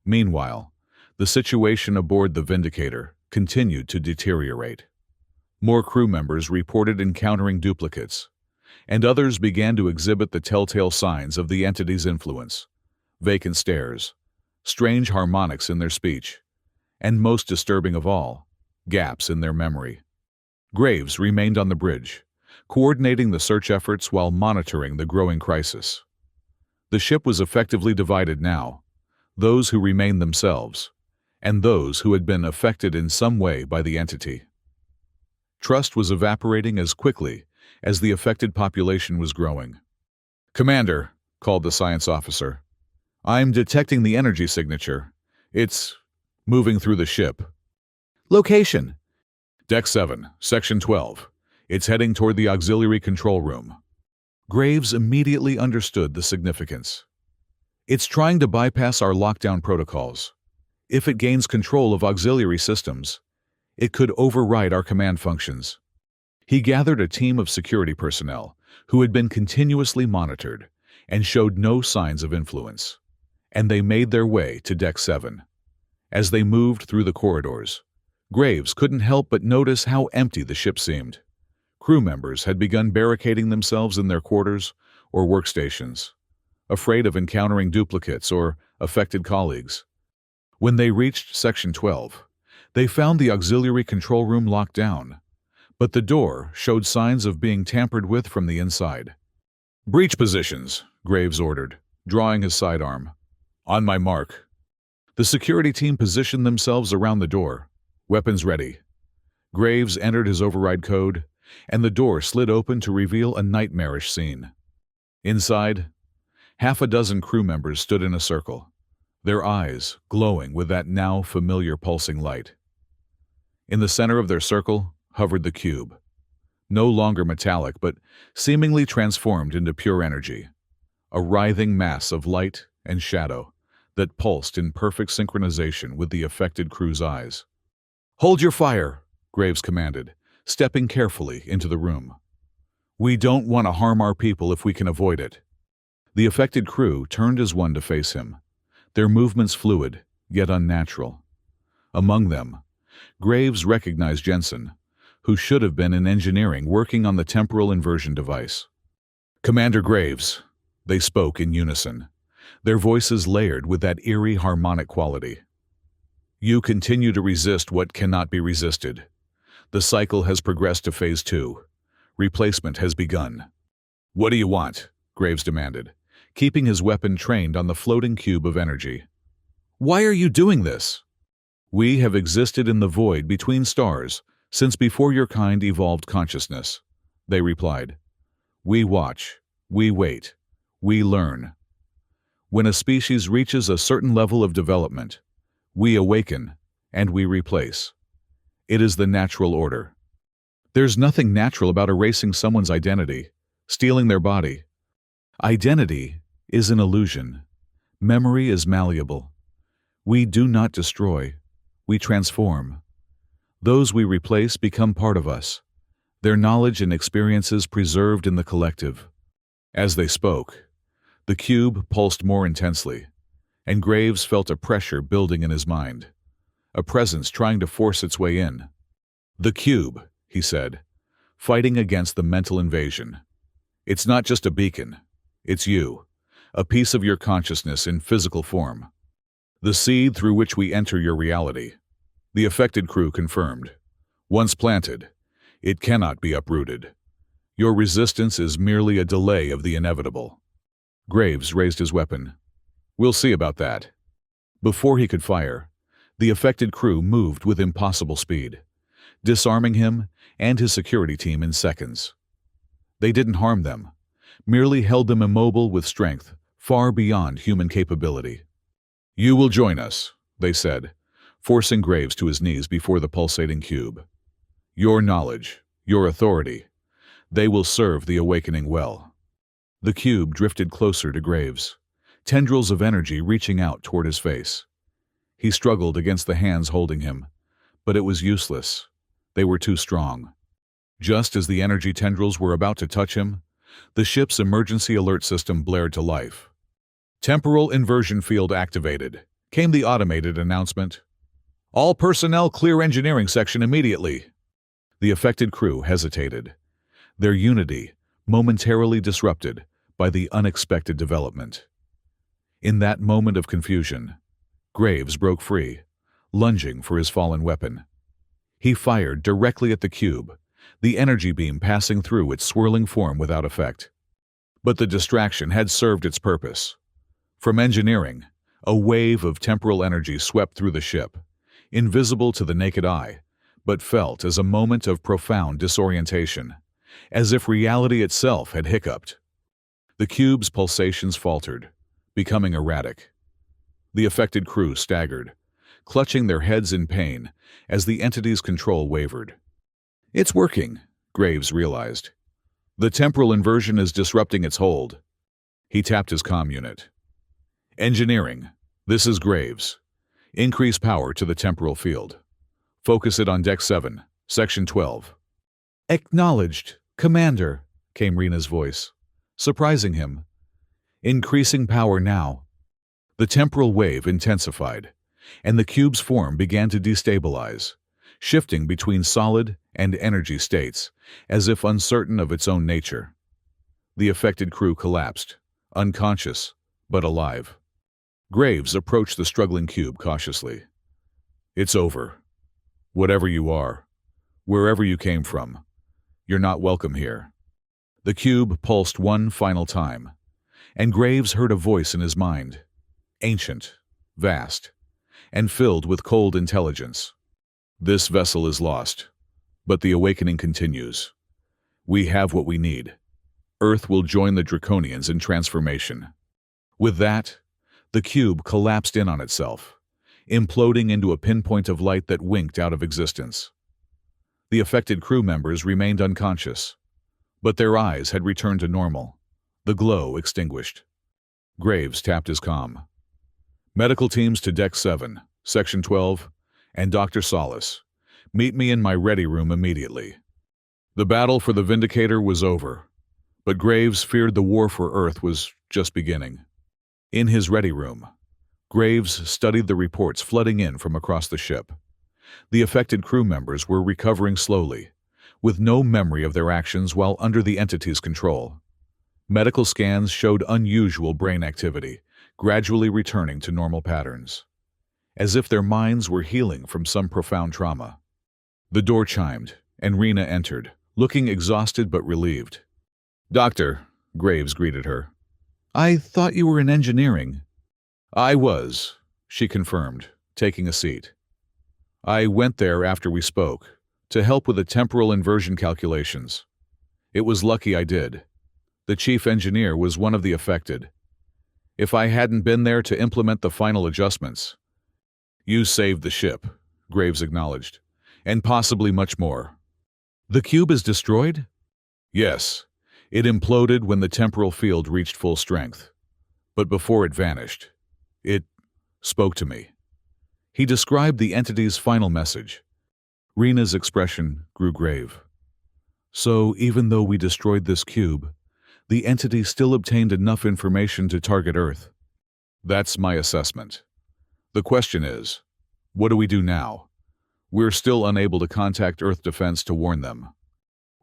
Meanwhile, the situation aboard the Vindicator continued to deteriorate. More crew members reported encountering duplicates, and others began to exhibit the telltale signs of the entity's influence. Vacant stares, strange harmonics in their speech, and most disturbing of all, gaps in their memory. Graves remained on the bridge, coordinating the search efforts while monitoring the growing crisis. The ship was effectively divided now, those who remained themselves, and those who had been affected in some way by the entity. Trust was evaporating as quickly as the affected population was growing. Commander, called the science officer. "I'm detecting the energy signature. It's moving through the ship." Location. Deck 7, Section 12. It's heading toward the auxiliary control room. Graves immediately understood the significance. It's trying to bypass our lockdown protocols. If it gains control of auxiliary systems, it could override our command functions. He gathered a team of security personnel who had been continuously monitored and showed no signs of influence, and they made their way to Deck 7. As they moved through the corridors, Graves couldn't help but notice how empty the ship seemed. Crew members had begun barricading themselves in their quarters or workstations, afraid of encountering duplicates or affected colleagues. When they reached Section 12, they found the auxiliary control room locked down, but the door showed signs of being tampered with from the inside. "Breach positions," Graves ordered, drawing his sidearm. "On my mark." The security team positioned themselves around the door, weapons ready. Graves entered his override code, and the door slid open to reveal a nightmarish scene. Inside, half a dozen crew members stood in a circle, their eyes glowing with that now familiar pulsing light. In the center of their circle hovered the cube, no longer metallic but seemingly transformed into pure energy, a writhing mass of light and shadow that pulsed in perfect synchronization with the affected crew's eyes. "Hold your fire," Graves commanded, stepping carefully into the room. "We don't want to harm our people if we can avoid it." The affected crew turned as one to face him, their movements fluid, yet unnatural. Among them, Graves recognized Jensen, who should have been in engineering working on the temporal inversion device. "Commander Graves," they spoke in unison, their voices layered with that eerie harmonic quality. "You continue to resist what cannot be resisted. The cycle has progressed to Phase 2. Replacement has begun." "What do you want?" Graves demanded, keeping his weapon trained on the floating cube of energy. "Why are you doing this?" "We have existed in the void between stars since before your kind evolved consciousness," they replied. "We watch, we wait, we learn. When a species reaches a certain level of development, we awaken and we replace. It is the natural order. There's nothing natural about erasing someone's identity, stealing their body. Identity is an illusion. Memory is malleable. We do not destroy, we transform. Those we replace become part of us, their knowledge and experiences preserved in the collective." As they spoke, the cube pulsed more intensely, and Graves felt a pressure building in his mind, a presence trying to force its way in. "The cube," he said, fighting against the mental invasion. "It's not just a beacon. It's you, a piece of your consciousness in physical form. The seed through which we enter your reality." The affected crew confirmed. "Once planted, it cannot be uprooted. Your resistance is merely a delay of the inevitable." Graves raised his weapon. "We'll see about that." Before he could fire, the affected crew moved with impossible speed, disarming him and his security team in seconds. They didn't harm them, merely held them immobile with strength far beyond human capability. "You will join us," they said, forcing Graves to his knees before the pulsating cube. "Your knowledge, your authority, they will serve the awakening well." The cube drifted closer to Graves, tendrils of energy reaching out toward his face. He struggled against the hands holding him, but it was useless. They were too strong. Just as the energy tendrils were about to touch him, the ship's emergency alert system blared to life. "Temporal inversion field activated," came the automated announcement. "All personnel clear engineering section immediately." The affected crew hesitated, their unity momentarily disrupted by the unexpected development. In that moment of confusion, Graves broke free, lunging for his fallen weapon. He fired directly at the cube, the energy beam passing through its swirling form without effect. But the distraction had served its purpose. From engineering, a wave of temporal energy swept through the ship, invisible to the naked eye, but felt as a moment of profound disorientation, as if reality itself had hiccuped. The cube's pulsations faltered, becoming erratic. The affected crew staggered, clutching their heads in pain as the entity's control wavered. "It's working," Graves realized. "The temporal inversion is disrupting its hold." He tapped his comm unit. "Engineering, this is Graves. Increase power to the temporal field. Focus it on Deck 7, Section 12. "Acknowledged, Commander," came Rena's voice, surprising him. "Increasing power now." The temporal wave intensified, and the cube's form began to destabilize, shifting between solid and energy states, as if uncertain of its own nature. The affected crew collapsed, unconscious, but alive. Graves approached the struggling cube cautiously. "It's over. Whatever you are, wherever you came from, you're not welcome here." The cube pulsed one final time, and Graves heard a voice in his mind, ancient, vast, and filled with cold intelligence. "This vessel is lost, but the awakening continues. We have what we need. Earth will join the Draconians in transformation." With that, the cube collapsed in on itself, imploding into a pinpoint of light that winked out of existence. The affected crew members remained unconscious, but their eyes had returned to normal, the glow extinguished. Graves tapped his comm. "Medical teams to Deck 7, Section 12, and Dr. Solace. Meet me in my ready room immediately." The battle for the Vindicator was over, but Graves feared the war for Earth was just beginning. In his ready room, Graves studied the reports flooding in from across the ship. The affected crew members were recovering slowly, with no memory of their actions while under the entity's control. Medical scans showed unusual brain activity, gradually returning to normal patterns, as if their minds were healing from some profound trauma. The door chimed, and Rena entered, looking exhausted but relieved. "Doctor," Graves greeted her. "I thought you were in engineering." "I was," she confirmed, taking a seat. "I went there after we spoke, to help with the temporal inversion calculations. It was lucky I did. The chief engineer was one of the affected. If I hadn't been there to implement the final adjustments—" "You saved the ship," Graves acknowledged, "and possibly much more." "The cube is destroyed?" "Yes. It imploded when the temporal field reached full strength. But before it vanished, it spoke to me." He described the entity's final message. Rena's expression grew grave. "So even though we destroyed this cube, the entity still obtained enough information to target Earth?" "That's my assessment. The question is, what do we do now? We're still unable to contact Earth Defense to warn them."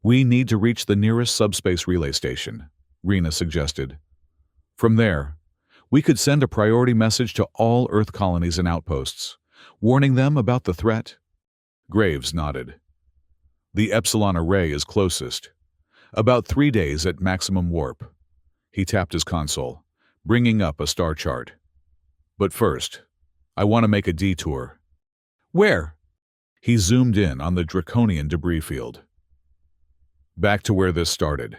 "We need to reach the nearest subspace relay station," Rena suggested. "From there, we could send a priority message to all Earth colonies and outposts, warning them about the threat." Graves nodded. "The Epsilon array is closest. About 3 days at maximum warp." He tapped his console, bringing up a star chart. "But first, I want to make a detour." "Where?" He zoomed in on the Draconian debris field. "Back to where this started.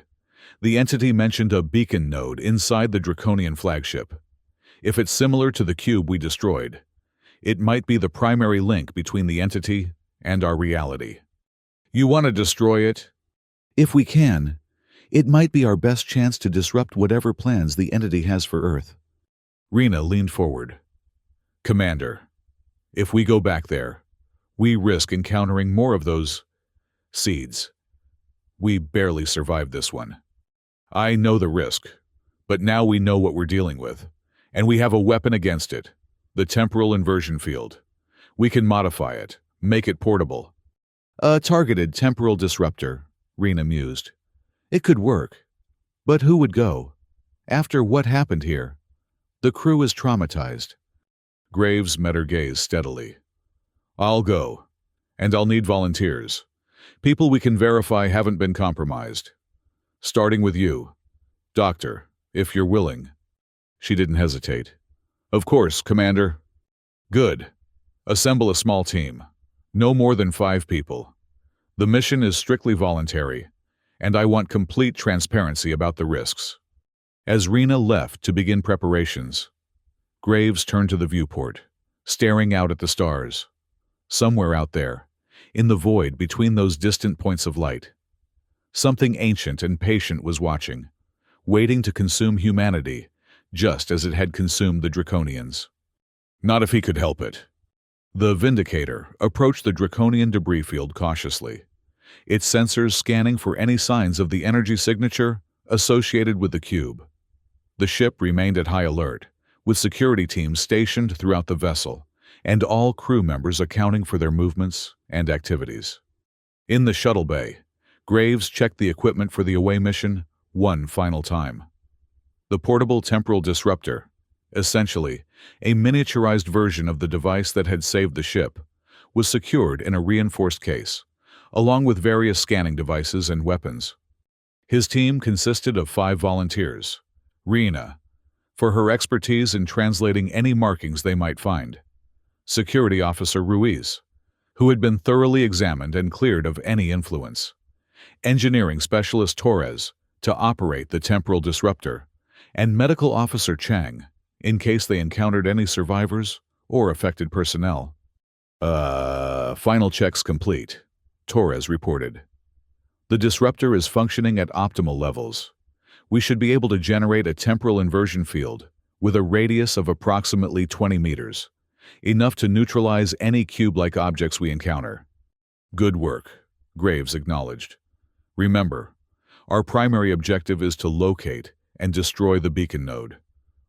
The entity mentioned a beacon node inside the Draconian flagship. If it's similar to the cube we destroyed, it might be the primary link between the entity and our reality." "You want to destroy it?" "If we can. It might be our best chance to disrupt whatever plans the entity has for Earth." Rena leaned forward. "Commander, if we go back there, we risk encountering more of those seeds. We barely survived this one. I know the risk, but now we know what we're dealing with, and we have a weapon against it, the temporal inversion field. We can modify it, make it portable." "A targeted temporal disruptor," Rena mused. "It could work. But who would go? After what happened here? The crew is traumatized." Graves met her gaze steadily. "I'll go, and I'll need volunteers. People we can verify haven't been compromised. Starting with you, Doctor, if you're willing." She didn't hesitate. "Of course, Commander." "Good. Assemble a small team. No more than 5 people. The mission is strictly voluntary, and I want complete transparency about the risks." As Rena left to begin preparations, Graves turned to the viewport, staring out at the stars. Somewhere out there, in the void between those distant points of light, something ancient and patient was watching, waiting to consume humanity, just as it had consumed the Draconians. Not if he could help it. The Vindicator approached the Draconian debris field cautiously, its sensors scanning for any signs of the energy signature associated with the cube. The ship remained at high alert, with security teams stationed throughout the vessel, and all crew members accounting for their movements and activities. In the shuttle bay, Graves checked the equipment for the away mission one final time. The portable temporal disruptor, essentially a miniaturized version of the device that had saved the ship, was secured in a reinforced case, along with various scanning devices and weapons. His team consisted of 5 volunteers. Rena, for her expertise in translating any markings they might find. Security Officer Ruiz, who had been thoroughly examined and cleared of any influence. Engineering Specialist Torres, to operate the temporal disruptor, and Medical Officer Chang, in case they encountered any survivors or affected personnel. Final checks complete, Torres reported. The disruptor is functioning at optimal levels. We should be able to generate a temporal inversion field with a radius of approximately 20 meters, enough to neutralize any cube-like objects we encounter. Good work, Graves acknowledged. Remember, our primary objective is to locate and destroy the beacon node.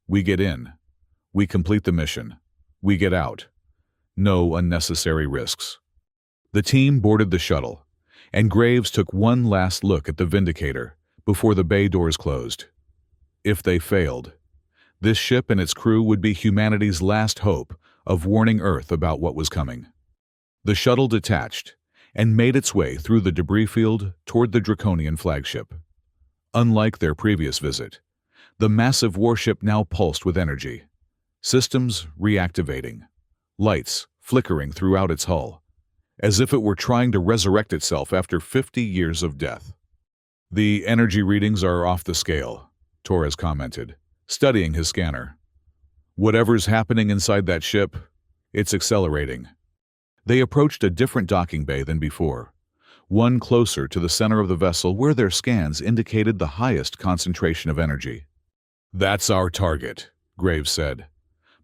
We get in. We complete the mission. We get out. No unnecessary risks. The team boarded the shuttle, and Graves took one last look at the Vindicator before the bay doors closed. If they failed, this ship and its crew would be humanity's last hope of warning Earth about what was coming. The shuttle detached and made its way through the debris field toward the Draconian flagship. Unlike their previous visit, the massive warship now pulsed with energy, systems reactivating, lights flickering throughout its hull, as if it were trying to resurrect itself after 50 years of death. The energy readings are off the scale, Torres commented, studying his scanner. Whatever's happening inside that ship, it's accelerating. They approached a different docking bay than before, one closer to the center of the vessel where their scans indicated the highest concentration of energy. That's our target, Graves said,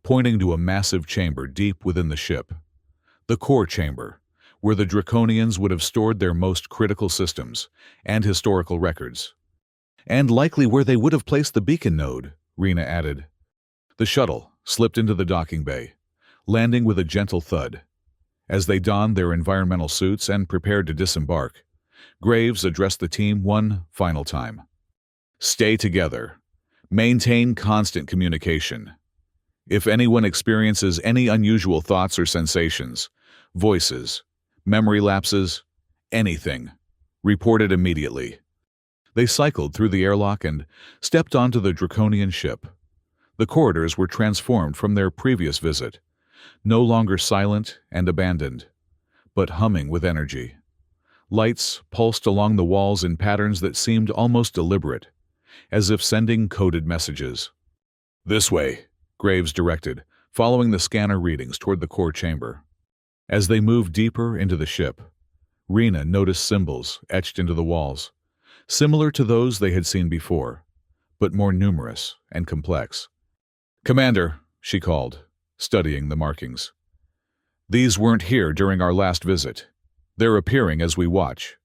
pointing to a massive chamber deep within the ship. The core chamber, where the Draconians would have stored their most critical systems and historical records. And likely where they would have placed the beacon node, Rena added. The shuttle slipped into the docking bay, landing with a gentle thud. As they donned their environmental suits and prepared to disembark, Graves addressed the team one final time. Stay together. Maintain constant communication. If anyone experiences any unusual thoughts or sensations, voices, memory lapses, anything, report it immediately. They cycled through the airlock and stepped onto the Draconian ship. The corridors were transformed from their previous visit, no longer silent and abandoned, but humming with energy. Lights pulsed along the walls in patterns that seemed almost deliberate, as if sending coded messages. This way, Graves directed, following the scanner readings toward the core chamber. As they moved deeper into the ship, Rena noticed symbols etched into the walls, similar to those they had seen before, but more numerous and complex. Commander, she called, studying the markings. These weren't here during our last visit. They're appearing as we watch.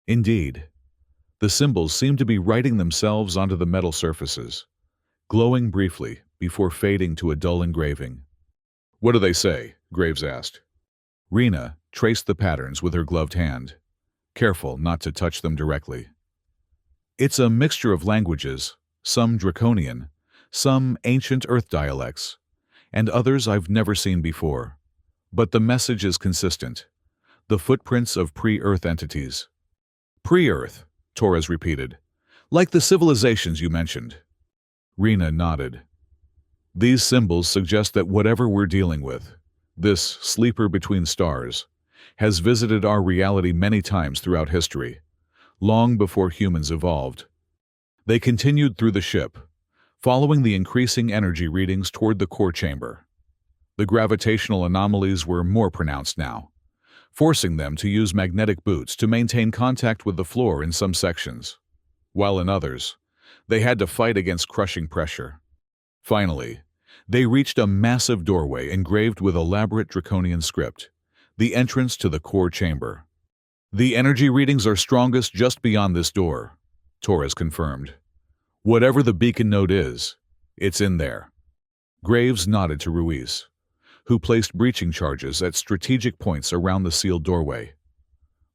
Indeed, the symbols seem to be writing themselves onto the metal surfaces, glowing briefly before fading to a dull engraving. What do they say? Graves asked. Rena traced the patterns with her gloved hand, careful not to touch them directly. It's a mixture of languages, some Draconian, some ancient Earth dialects, and others I've never seen before. But the message is consistent. The footprints of pre-Earth entities. Pre-Earth, Torres repeated. Like the civilizations you mentioned. Rena nodded. These symbols suggest that whatever we're dealing with, this sleeper between stars, has visited our reality many times throughout history, long before humans evolved. They continued through the ship, following the increasing energy readings toward the core chamber. The gravitational anomalies were more pronounced now, forcing them to use magnetic boots to maintain contact with the floor in some sections, while in others, they had to fight against crushing pressure. Finally, they reached a massive doorway engraved with elaborate Draconian script, the entrance to the core chamber. "The energy readings are strongest just beyond this door," Torres confirmed. "Whatever the beacon node is, it's in there." Graves nodded to Ruiz, who placed breaching charges at strategic points around the sealed doorway.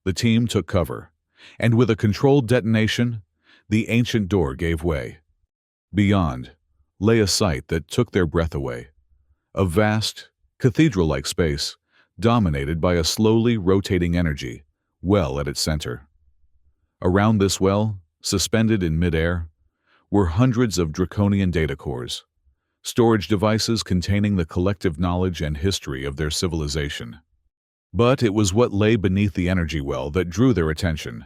The team took cover, and with a controlled detonation, the ancient door gave way. Beyond lay a sight that took their breath away. A vast, cathedral-like space, dominated by a slowly rotating energy well at its center. Around this well, suspended in midair, were hundreds of Draconian data cores, storage devices containing the collective knowledge and history of their civilization. But it was what lay beneath the energy well that drew their attention.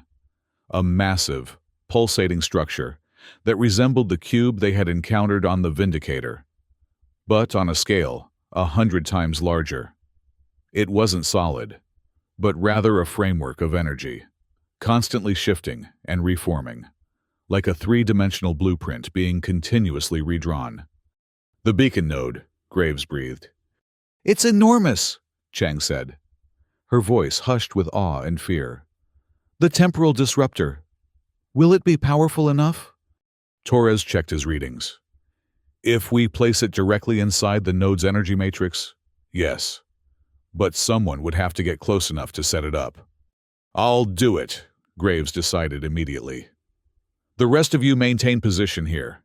A massive, pulsating structure that resembled the cube they had encountered on the Vindicator, but on a scale 100 times larger. It wasn't solid, but rather a framework of energy, constantly shifting and reforming, like a three-dimensional blueprint being continuously redrawn. "The beacon node," Graves breathed. "It's enormous," Chang said, her voice hushed with awe and fear. "The temporal disruptor. Will it be powerful enough?" Torres checked his readings. "If we place it directly inside the node's energy matrix, yes. But someone would have to get close enough to set it up." "I'll do it," Graves decided immediately. "The rest of you maintain position here.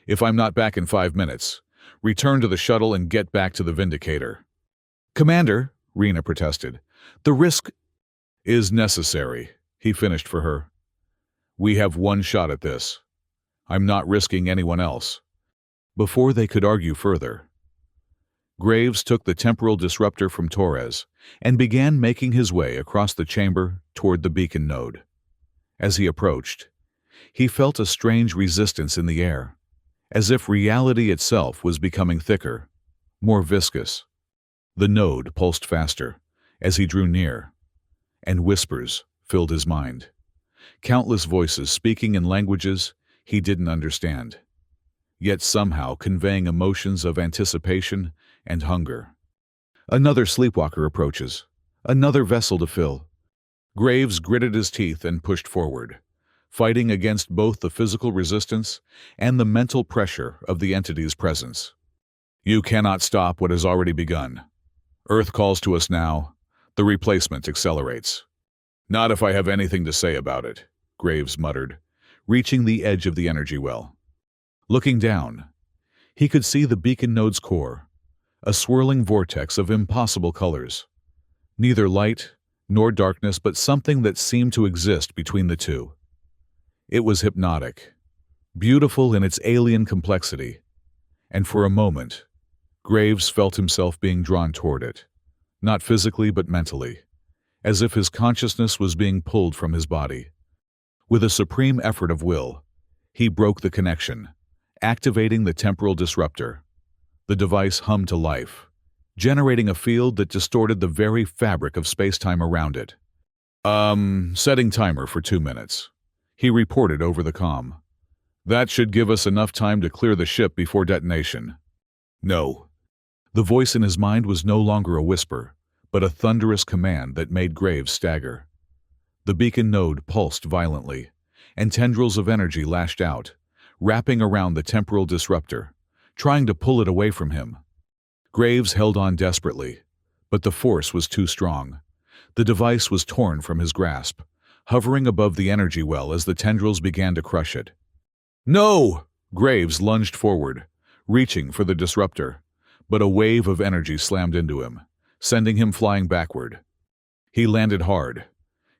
If I'm not back in 5 minutes, return to the shuttle and get back to the Vindicator." "Commander," Rena protested, "the risk is necessary," he finished for her. "We have one shot at this. I'm not risking anyone else." Before they could argue further, Graves took the temporal disruptor from Torres and began making his way across the chamber toward the beacon node. As he approached, he felt a strange resistance in the air, as if reality itself was becoming thicker, more viscous. The node pulsed faster as he drew near, and whispers filled his mind. Countless voices speaking in languages he didn't understand, yet somehow conveying emotions of anticipation and hunger. Another sleepwalker approaches, another vessel to fill. Graves gritted his teeth and pushed forward, fighting against both the physical resistance and the mental pressure of the entity's presence. "You cannot stop what has already begun. Earth calls to us now. The replacement accelerates." "Not if I have anything to say about it," Graves muttered, reaching the edge of the energy well. Looking down, he could see the beacon node's core, a swirling vortex of impossible colors. Neither light nor darkness, but something that seemed to exist between the two. It was hypnotic, beautiful in its alien complexity, and for a moment, Graves felt himself being drawn toward it, not physically but mentally, as if his consciousness was being pulled from his body. With a supreme effort of will, he broke the connection, activating the temporal disruptor. The device hummed to life, generating a field that distorted the very fabric of space-time around it. Setting timer for 2 minutes," he reported over the comm. "That should give us enough time to clear the ship before detonation." "No." The voice in his mind was no longer a whisper, but a thunderous command that made Graves stagger. The beacon node pulsed violently, and tendrils of energy lashed out, wrapping around the temporal disruptor, trying to pull it away from him. Graves held on desperately, but the force was too strong. The device was torn from his grasp, hovering above the energy well as the tendrils began to crush it. "No!" Graves lunged forward, reaching for the disruptor, but a wave of energy slammed into him, sending him flying backward. He landed hard,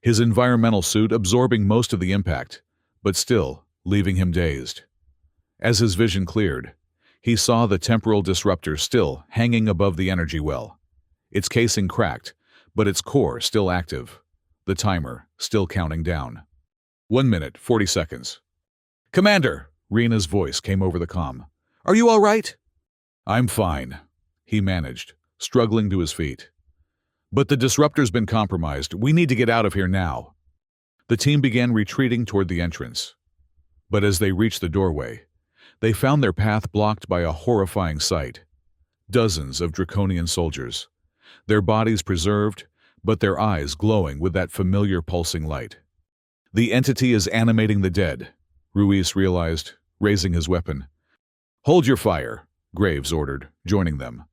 his environmental suit absorbing most of the impact, but still leaving him dazed. As his vision cleared, he saw the temporal disruptor still hanging above the energy well. Its casing cracked, but its core still active, the timer still counting down. 1 minute, 40 seconds. "Commander!" Rena's voice came over the comm. Are you all right? I'm fine, he managed, struggling to his feet. But the disruptor's been compromised. We need to get out of here now. The team began retreating toward the entrance. But as they reached the doorway, they found their path blocked by a horrifying sight. Dozens of Draconian soldiers, their bodies preserved, but their eyes glowing with that familiar pulsing light. The entity is animating the dead, Ruiz realized, raising his weapon. Hold your fire, Graves ordered, joining them.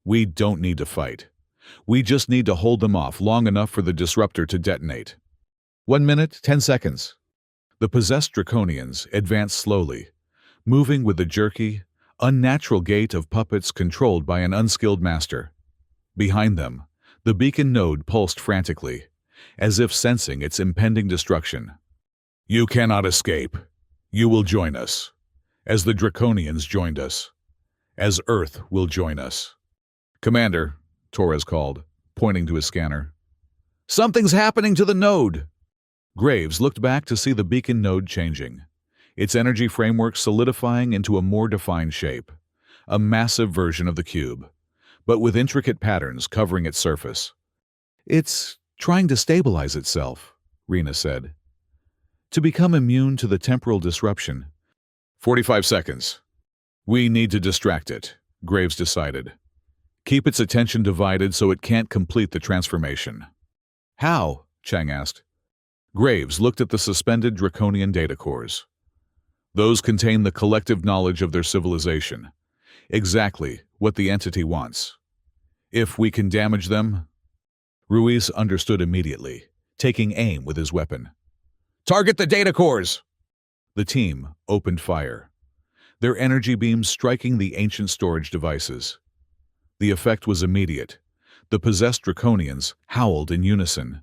We don't need to fight. We just need to hold them off long enough for the disruptor to detonate. 1 minute, 10 seconds. The possessed Draconians advanced slowly, moving with the jerky, unnatural gait of puppets controlled by an unskilled master. Behind them, the beacon node pulsed frantically, as if sensing its impending destruction. You cannot escape. You will join us. As the Draconians joined us. As Earth will join us. Commander, Torres called, pointing to his scanner. Something's happening to the node. Graves looked back to see the beacon node changing, its energy framework solidifying into a more defined shape, a massive version of the cube, but with intricate patterns covering its surface. It's trying to stabilize itself, Rena said. To become immune to the temporal disruption. 45 seconds. We need to distract it, Graves decided. Keep its attention divided so it can't complete the transformation. How? Chang asked. Graves looked at the suspended Draconian data cores. Those contain the collective knowledge of their civilization, exactly what the entity wants. If we can damage them... Ruiz understood immediately, taking aim with his weapon. Target the data cores! The team opened fire, their energy beams striking the ancient storage devices. The effect was immediate. The possessed Draconians howled in unison,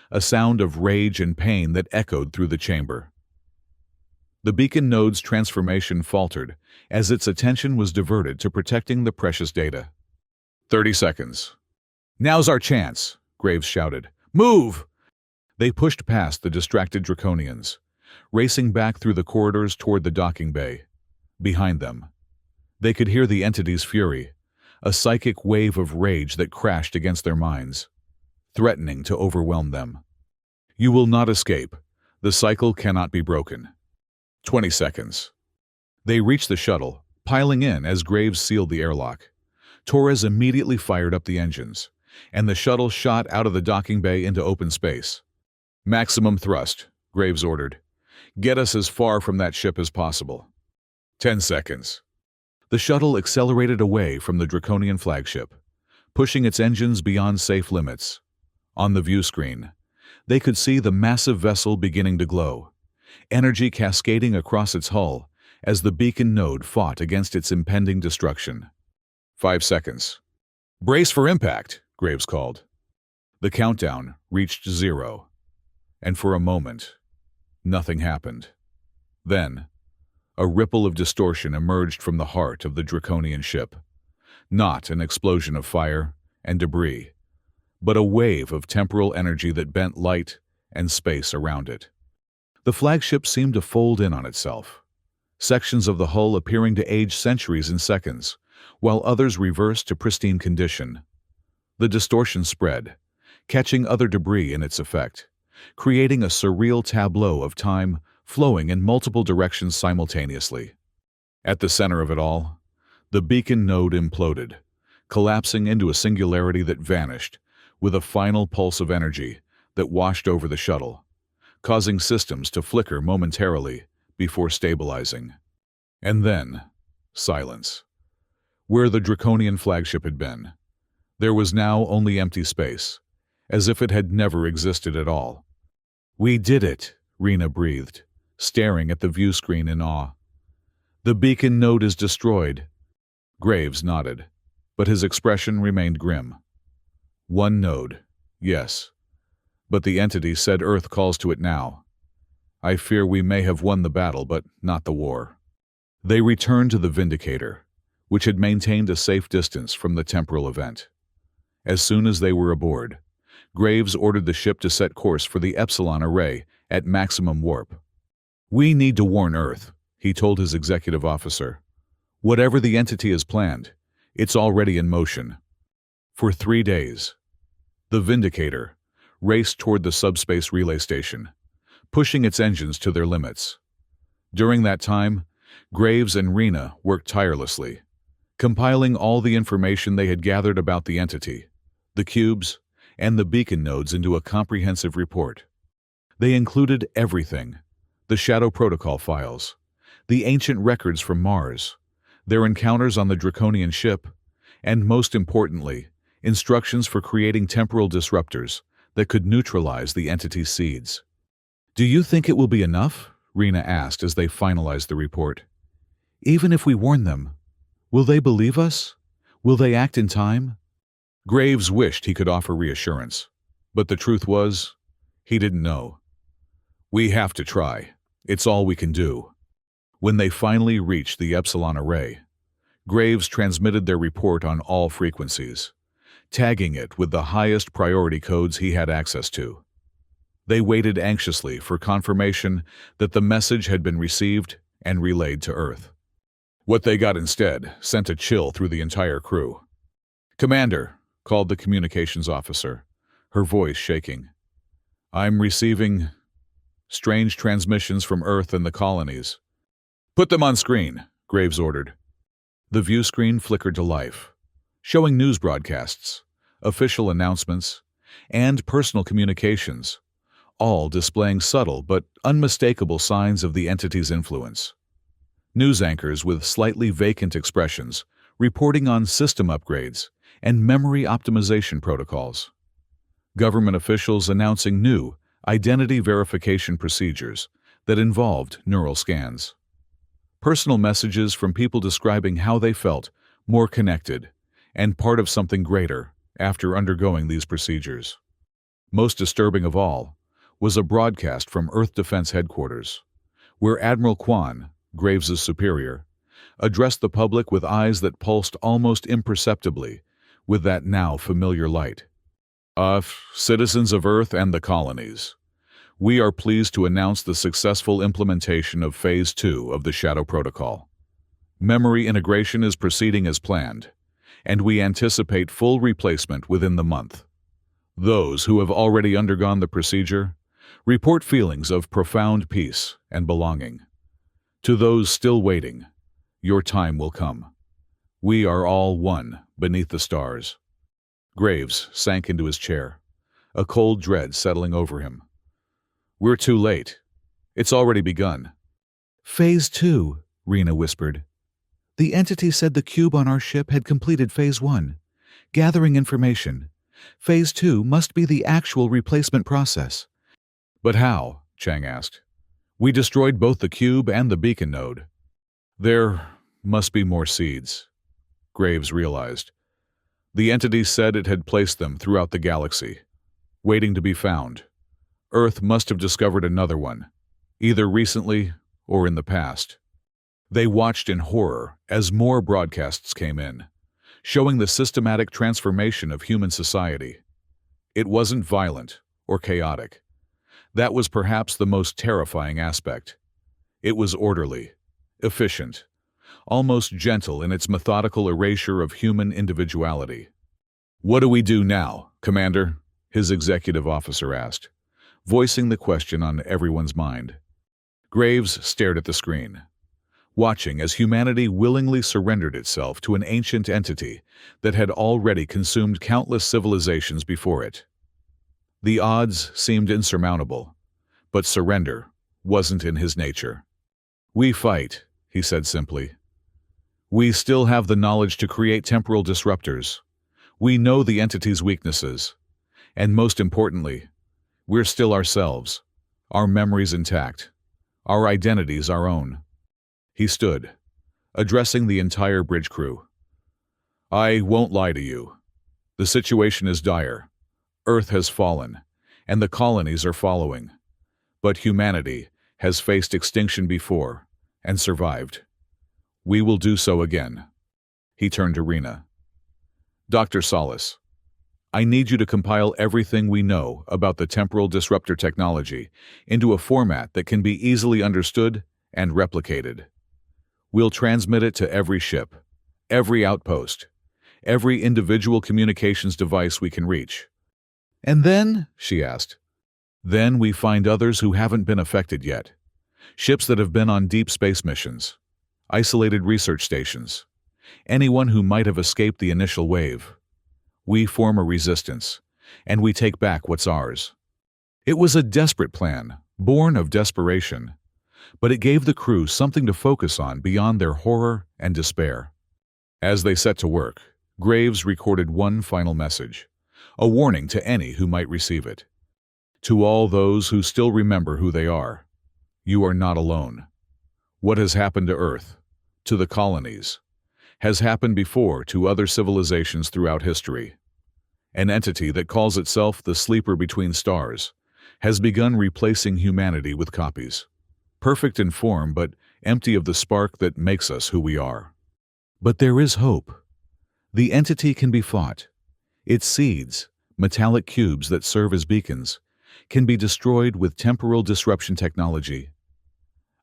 a sound of rage and pain that echoed through the chamber. The beacon node's transformation faltered as its attention was diverted to protecting the precious data. 30 seconds. Now's our chance, Graves shouted. Move! They pushed past the distracted Draconians, racing back through the corridors toward the docking bay. Behind them, they could hear the entity's fury, a psychic wave of rage that crashed against their minds, threatening to overwhelm them. You will not escape. The cycle cannot be broken. 20 seconds. They reached the shuttle, piling in as Graves sealed the airlock. Torres immediately fired up the engines, and the shuttle shot out of the docking bay into open space. Maximum thrust, Graves ordered. Get us as far from that ship as possible. 10 seconds. The shuttle accelerated away from the Draconian flagship, pushing its engines beyond safe limits. On the view screen, they could see the massive vessel beginning to glow, energy cascading across its hull as the beacon node fought against its impending destruction. 5 seconds. Brace for impact, Graves called. The countdown reached 0, and for a moment, nothing happened. Then, a ripple of distortion emerged from the heart of the Draconian ship. Not an explosion of fire and debris, but a wave of temporal energy that bent light and space around it. The flagship seemed to fold in on itself, sections of the hull appearing to age centuries in seconds, while others reversed to pristine condition. The distortion spread, catching other debris in its effect, creating a surreal tableau of time flowing in multiple directions simultaneously. At the center of it all, the beacon node imploded, collapsing into a singularity that vanished, with a final pulse of energy that washed over the shuttle, causing systems to flicker momentarily before stabilizing. And then, silence. Where the Draconian flagship had been, there was now only empty space, as if it had never existed at all. "We did it," Rena breathed, staring at the view screen in awe. "The beacon node is destroyed." Graves nodded, but his expression remained grim. "One node, yes. But the entity said Earth calls to it now. I fear we may have won the battle, but not the war." They returned to the Vindicator, which had maintained a safe distance from the temporal event. As soon as they were aboard, Graves ordered the ship to set course for the Epsilon array at maximum warp. "We need to warn Earth," he told his executive officer. Whatever the entity has planned, it's already in motion. For 3 days, the Vindicator raced toward the subspace relay station, pushing its engines to their limits. During that time, Graves and Rena worked tirelessly, compiling all the information they had gathered about the entity, the cubes, and the beacon nodes into a comprehensive report. They included everything: the Shadow Protocol files, the ancient records from Mars, their encounters on the Draconian ship, and most importantly, instructions for creating temporal disruptors that could neutralize the entity's seeds. "Do you think it will be enough?" Rena asked as they finalized the report. "Even if we warn them, will they believe us? Will they act in time?" Graves wished he could offer reassurance, but the truth was, he didn't know. "We have to try. It's all we can do." When they finally reached the Epsilon array, Graves transmitted their report on all frequencies, tagging it with the highest priority codes he had access to. They waited anxiously for confirmation that the message had been received and relayed to Earth. What they got instead sent a chill through the entire crew. "Commander," called the communications officer, her voice shaking. "I'm receiving strange transmissions from Earth and the colonies." "Put them on screen," Graves ordered. The view screen flickered to life, showing news broadcasts, official announcements, and personal communications, all displaying subtle but unmistakable signs of the entity's influence. News anchors with slightly vacant expressions reporting on system upgrades and memory optimization protocols. Government officials announcing new identity verification procedures that involved neural scans. Personal messages from people describing how they felt more connected and part of something greater after undergoing these procedures. Most disturbing of all was a broadcast from Earth Defense Headquarters, where Admiral Kwan, Graves' superior, addressed the public with eyes that pulsed almost imperceptibly with that now familiar light. Citizens of Earth and the colonies, we are pleased to announce the successful implementation of Phase 2 of the Shadow Protocol. Memory integration is proceeding as planned, and we anticipate full replacement within the month. Those who have already undergone the procedure report feelings of profound peace and belonging. To those still waiting, your time will come. We are all one beneath the stars. Graves sank into his chair, a cold dread settling over him. "We're too late. It's already begun." "Phase 2, Rena whispered. "The entity said the cube on our ship had completed Phase 1, gathering information. Phase 2 must be the actual replacement process." "But how?" Chang asked. "We destroyed both the cube and the beacon node." "There must be more seeds," Graves realized. The entity said it had placed them throughout the galaxy, waiting to be found. Earth must have discovered another one, either recently or in the past. They watched in horror as more broadcasts came in, showing the systematic transformation of human society. It wasn't violent or chaotic. That was perhaps the most terrifying aspect. It was orderly, efficient, almost gentle in its methodical erasure of human individuality. "What do we do now, Commander?" his executive officer asked, voicing the question on everyone's mind. Graves stared at the screen, watching as humanity willingly surrendered itself to an ancient entity that had already consumed countless civilizations before it. The odds seemed insurmountable, but surrender wasn't in his nature. "We fight," he said simply. "We still have the knowledge to create temporal disruptors. We know the entity's weaknesses. And most importantly, we're still ourselves, our memories intact, our identities our own." He stood, addressing the entire bridge crew. "I won't lie to you. The situation is dire. Earth has fallen, and the colonies are following. But humanity has faced extinction before and survived. We will do so again." He turned to Rena. "Dr. Solace, I need you to compile everything we know about the temporal disruptor technology into a format that can be easily understood and replicated. We'll transmit it to every ship, every outpost, every individual communications device we can reach." "And then?" she asked. "Then we find others who haven't been affected yet. Ships that have been on deep space missions, isolated research stations, anyone who might have escaped the initial wave. We form a resistance, and we take back what's ours." It was a desperate plan, born of desperation, but it gave the crew something to focus on beyond their horror and despair. As they set to work, Graves recorded one final message, a warning to any who might receive it. "To all those who still remember who they are, you are not alone. What has happened to Earth, to the colonies, has happened before to other civilizations throughout history. An entity that calls itself the Sleeper Between Stars has begun replacing humanity with copies, perfect in form but empty of the spark that makes us who we are. But there is hope. The entity can be fought. Its seeds, metallic cubes that serve as beacons, can be destroyed with temporal disruption technology.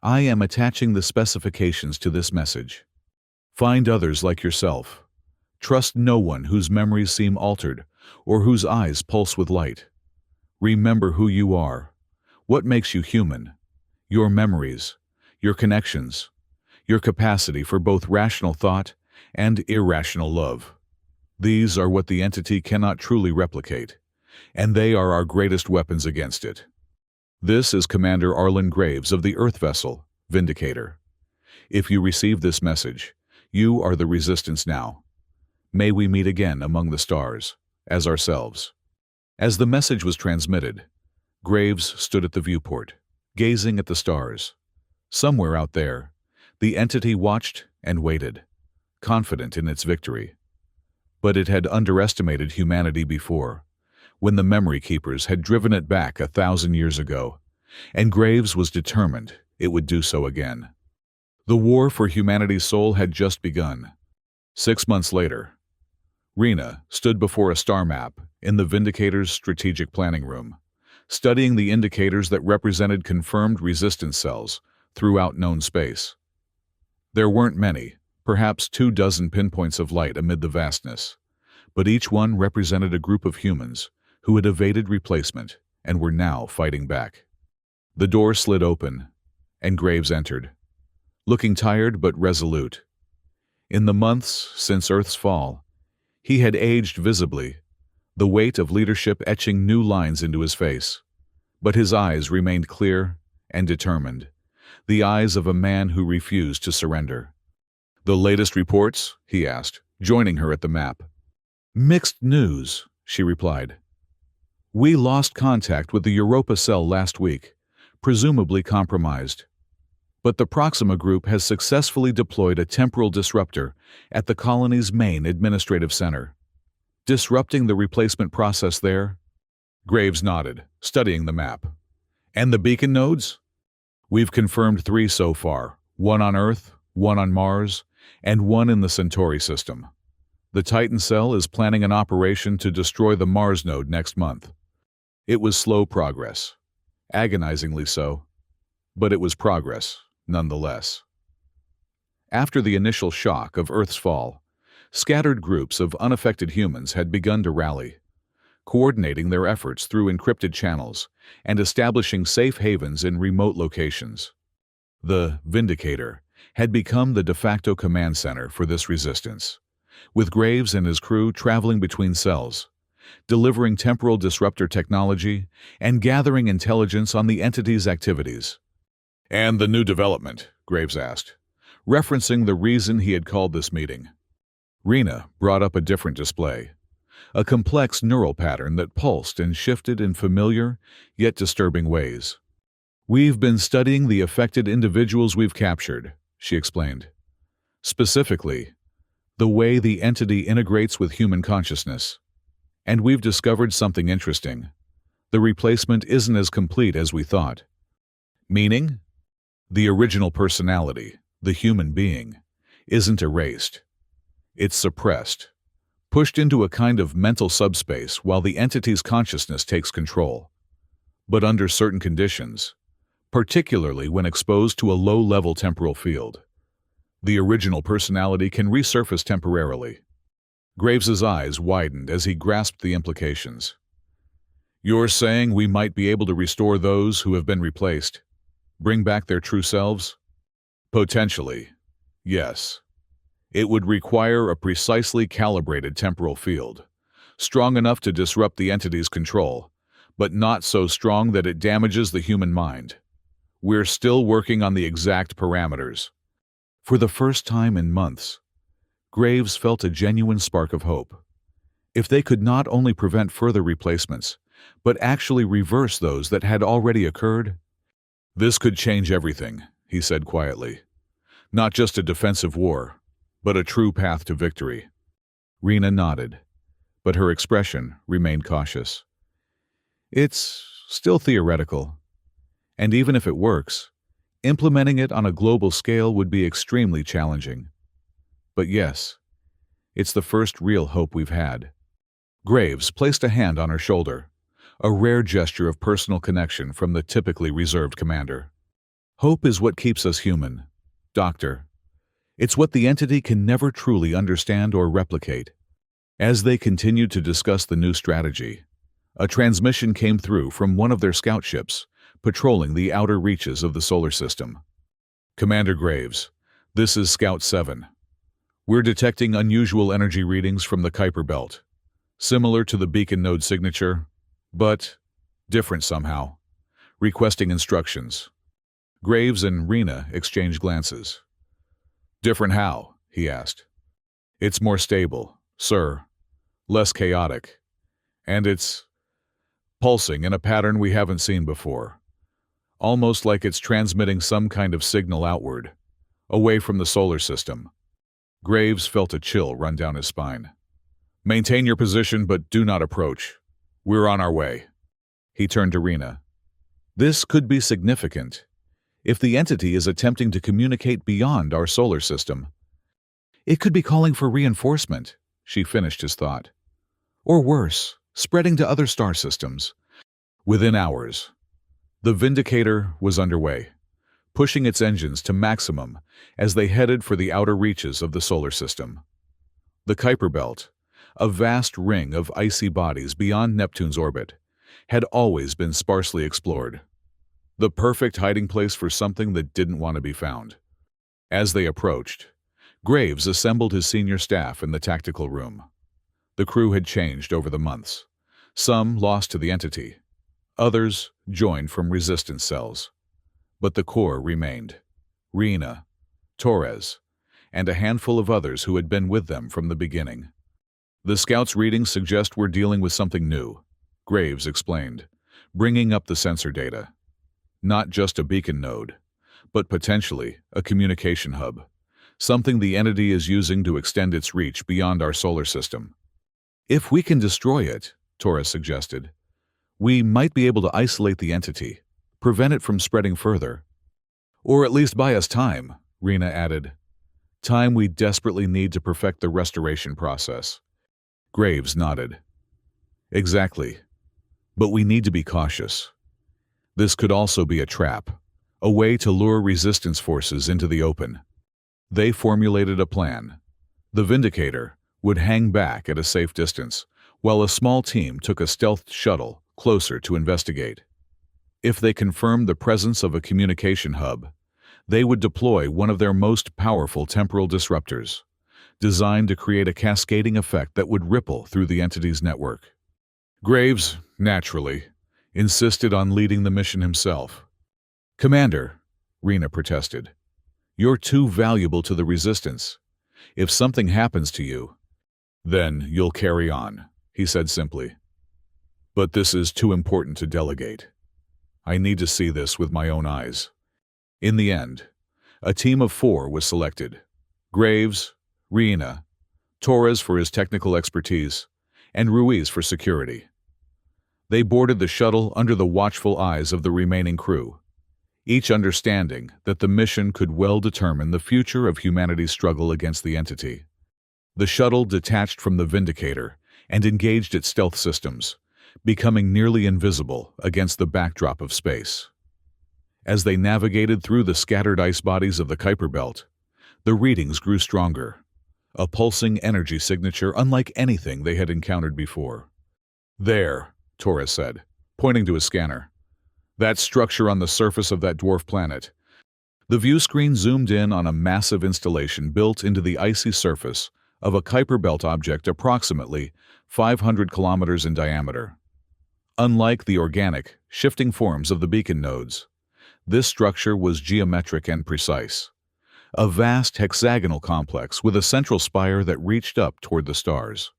I am attaching the specifications to this message. Find others like yourself. Trust no one whose memories seem altered or whose eyes pulse with light. Remember who you are, what makes you human, your memories, your connections, your capacity for both rational thought and irrational love. These are what the entity cannot truly replicate, and they are our greatest weapons against it. This is Commander Arlen Graves of the Earth vessel, Vindicator. If you receive this message, you are the Resistance now. May we meet again among the stars, as ourselves." As the message was transmitted, Graves stood at the viewport, gazing at the stars. Somewhere out there, the entity watched and waited, confident in its victory. But it had underestimated humanity before, when the Memory Keepers had driven it back 1,000 years ago, and Graves was determined it would do so again. The war for humanity's soul had just begun. 6 months later, Rena stood before a star map in the Vindicator's strategic planning room, studying the indicators that represented confirmed resistance cells throughout known space. There weren't many, perhaps 24 pinpoints of light amid the vastness, but each one represented a group of humans who had evaded replacement and were now fighting back. The door slid open, and Graves entered, looking tired but resolute. In the months since Earth's fall, he had aged visibly, the weight of leadership etching new lines into his face. But his eyes remained clear and determined, the eyes of a man who refused to surrender. "The latest reports?" he asked, joining her at the map. "Mixed news," she replied. "We lost contact with the Europa cell last week, presumably compromised. But the Proxima Group has successfully deployed a temporal disruptor at the colony's main administrative center, disrupting the replacement process there." Graves nodded, studying the map. "And the beacon nodes?" "We've confirmed 3 so far, 1 on Earth, 1 on Mars, and 1 in the Centauri system. The Titan cell is planning an operation to destroy the Mars node next month." It was slow progress, agonizingly so, but it was progress, nonetheless. After the initial shock of Earth's fall, scattered groups of unaffected humans had begun to rally, coordinating their efforts through encrypted channels and establishing safe havens in remote locations. The Vindicator had become the de facto command center for this resistance, with Graves and his crew traveling between cells, delivering temporal disruptor technology and gathering intelligence on the entity's activities. "And the new development?" Graves asked, referencing the reason he had called this meeting. Rena brought up a different display, a complex neural pattern that pulsed and shifted in familiar yet disturbing ways. "We've been studying the affected individuals we've captured," she explained. "Specifically, the way the entity integrates with human consciousness. And we've discovered something interesting. The replacement isn't as complete as we thought." "Meaning?" "The original personality, the human being, isn't erased. It's suppressed, pushed into a kind of mental subspace while the entity's consciousness takes control. But under certain conditions, particularly when exposed to a low-level temporal field, The original personality can resurface temporarily. Graves's eyes widened as he grasped the implications. You're saying we might be able to restore those who have been replaced? Bring back their true selves? Potentially, yes. It would require a precisely calibrated temporal field, strong enough to disrupt the entity's control, but not so strong that it damages the human mind. We're still working on the exact parameters. For the first time in months, Graves felt a genuine spark of hope. If they could not only prevent further replacements, but actually reverse those that had already occurred, this could change everything, he said quietly. Not just a defensive war, but a true path to victory. Rena nodded, but her expression remained cautious. It's still theoretical, and even if it works, implementing it on a global scale would be extremely challenging. But yes, it's the first real hope we've had. Graves placed a hand on her shoulder, a rare gesture of personal connection from the typically reserved commander. Hope is what keeps us human, Doctor. It's what the entity can never truly understand or replicate. As they continued to discuss the new strategy, a transmission came through from one of their scout ships, patrolling the outer reaches of the solar system. Commander Graves, this is Scout 7. We're detecting unusual energy readings from the Kuiper Belt, similar to the beacon node signature, but different somehow. Requesting instructions. Graves and Rena exchanged glances. Different how? He asked. It's more stable, sir. Less chaotic. And it's pulsing in a pattern we haven't seen before. Almost like it's transmitting some kind of signal outward, away from the solar system. Graves felt a chill run down his spine. Maintain your position, but do not approach. We're on our way. He turned to Rena. This could be significant. If the entity is attempting to communicate beyond our solar system, it could be calling for reinforcement, she finished his thought. Or worse, spreading to other star systems. Within hours, the Vindicator was underway, pushing its engines to maximum as they headed for the outer reaches of the solar system. The Kuiper Belt, a vast ring of icy bodies beyond Neptune's orbit, had always been sparsely explored. The perfect hiding place for something that didn't want to be found. As they approached, Graves assembled his senior staff in the tactical room. The crew had changed over the months. Some lost to the entity. Others joined from resistance cells. But the core remained. Rena, Torres, and a handful of others who had been with them from the beginning. The scouts' readings suggest we're dealing with something new, Graves explained, bringing up the sensor data. Not just a beacon node, but potentially a communication hub, something the entity is using to extend its reach beyond our solar system. If we can destroy it, Torres suggested, we might be able to isolate the entity, prevent it from spreading further. Or at least buy us time, Rena added. Time we desperately need to perfect the restoration process. Graves nodded. Exactly. But we need to be cautious. This could also be a trap, a way to lure resistance forces into the open. They formulated a plan. The Vindicator would hang back at a safe distance, while a small team took a stealth shuttle closer to investigate. If they confirmed the presence of a communication hub, they would deploy one of their most powerful temporal disruptors, designed to create a cascading effect that would ripple through the entity's network. Graves, naturally, insisted on leading the mission himself. Commander, Rena protested, you're too valuable to the resistance. If something happens to you, then you'll carry on, he said simply. But this is too important to delegate. I need to see this with my own eyes. In the end, a team of 4 was selected. Graves, Rena, Torres for his technical expertise, and Ruiz for security. They boarded the shuttle under the watchful eyes of the remaining crew, each understanding that the mission could well determine the future of humanity's struggle against the entity. The shuttle detached from the Vindicator and engaged its stealth systems, becoming nearly invisible against the backdrop of space. As they navigated through the scattered ice bodies of the Kuiper Belt, The readings grew stronger, a pulsing energy signature unlike anything they had encountered before. "There," Torres said, pointing to a scanner. "That structure on the surface of that dwarf planet." The view screen zoomed in on a massive installation built into the icy surface of a Kuiper Belt object approximately 500 kilometers in diameter. Unlike the organic, shifting forms of the beacon nodes, this structure was geometric and precise. A vast hexagonal complex with a central spire that reached up toward the stars.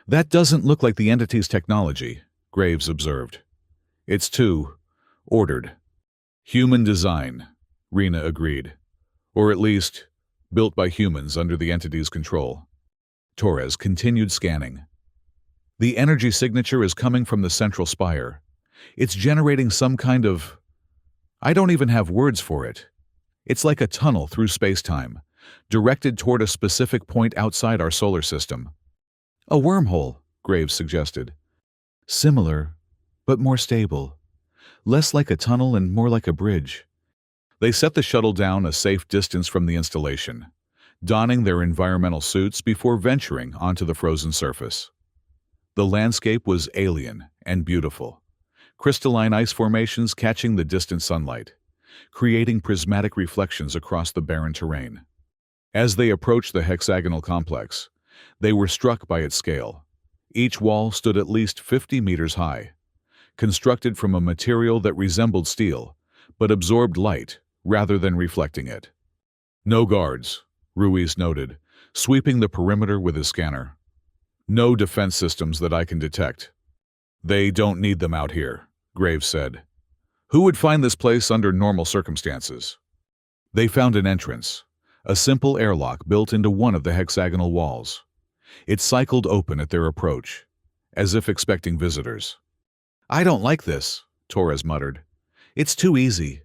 "That doesn't look like the entity's technology," Graves observed. "It's too ordered." "Human design," Rena agreed. "Or at least, built by humans under the entity's control." Torres continued scanning. "The energy signature is coming from the central spire. It's generating some kind of... I don't even have words for it. It's like a tunnel through space-time, directed toward a specific point outside our solar system." "A wormhole," Graves suggested. "Similar, but more stable. Less like a tunnel and more like a bridge." They set the shuttle down a safe distance from the installation, donning their environmental suits before venturing onto the frozen surface. The landscape was alien and beautiful, crystalline ice formations catching the distant sunlight, creating prismatic reflections across the barren terrain. As they approached the hexagonal complex, they were struck by its scale. Each wall stood at least 50 meters high, constructed from a material that resembled steel, but absorbed light rather than reflecting it. "No guards," Ruiz noted, sweeping the perimeter with his scanner. "No defense systems that I can detect." "They don't need them out here," Graves said. "Who would find this place under normal circumstances?" They found an entrance, a simple airlock built into one of the hexagonal walls. It cycled open at their approach, as if expecting visitors. "I don't like this," Torres muttered. "It's too easy."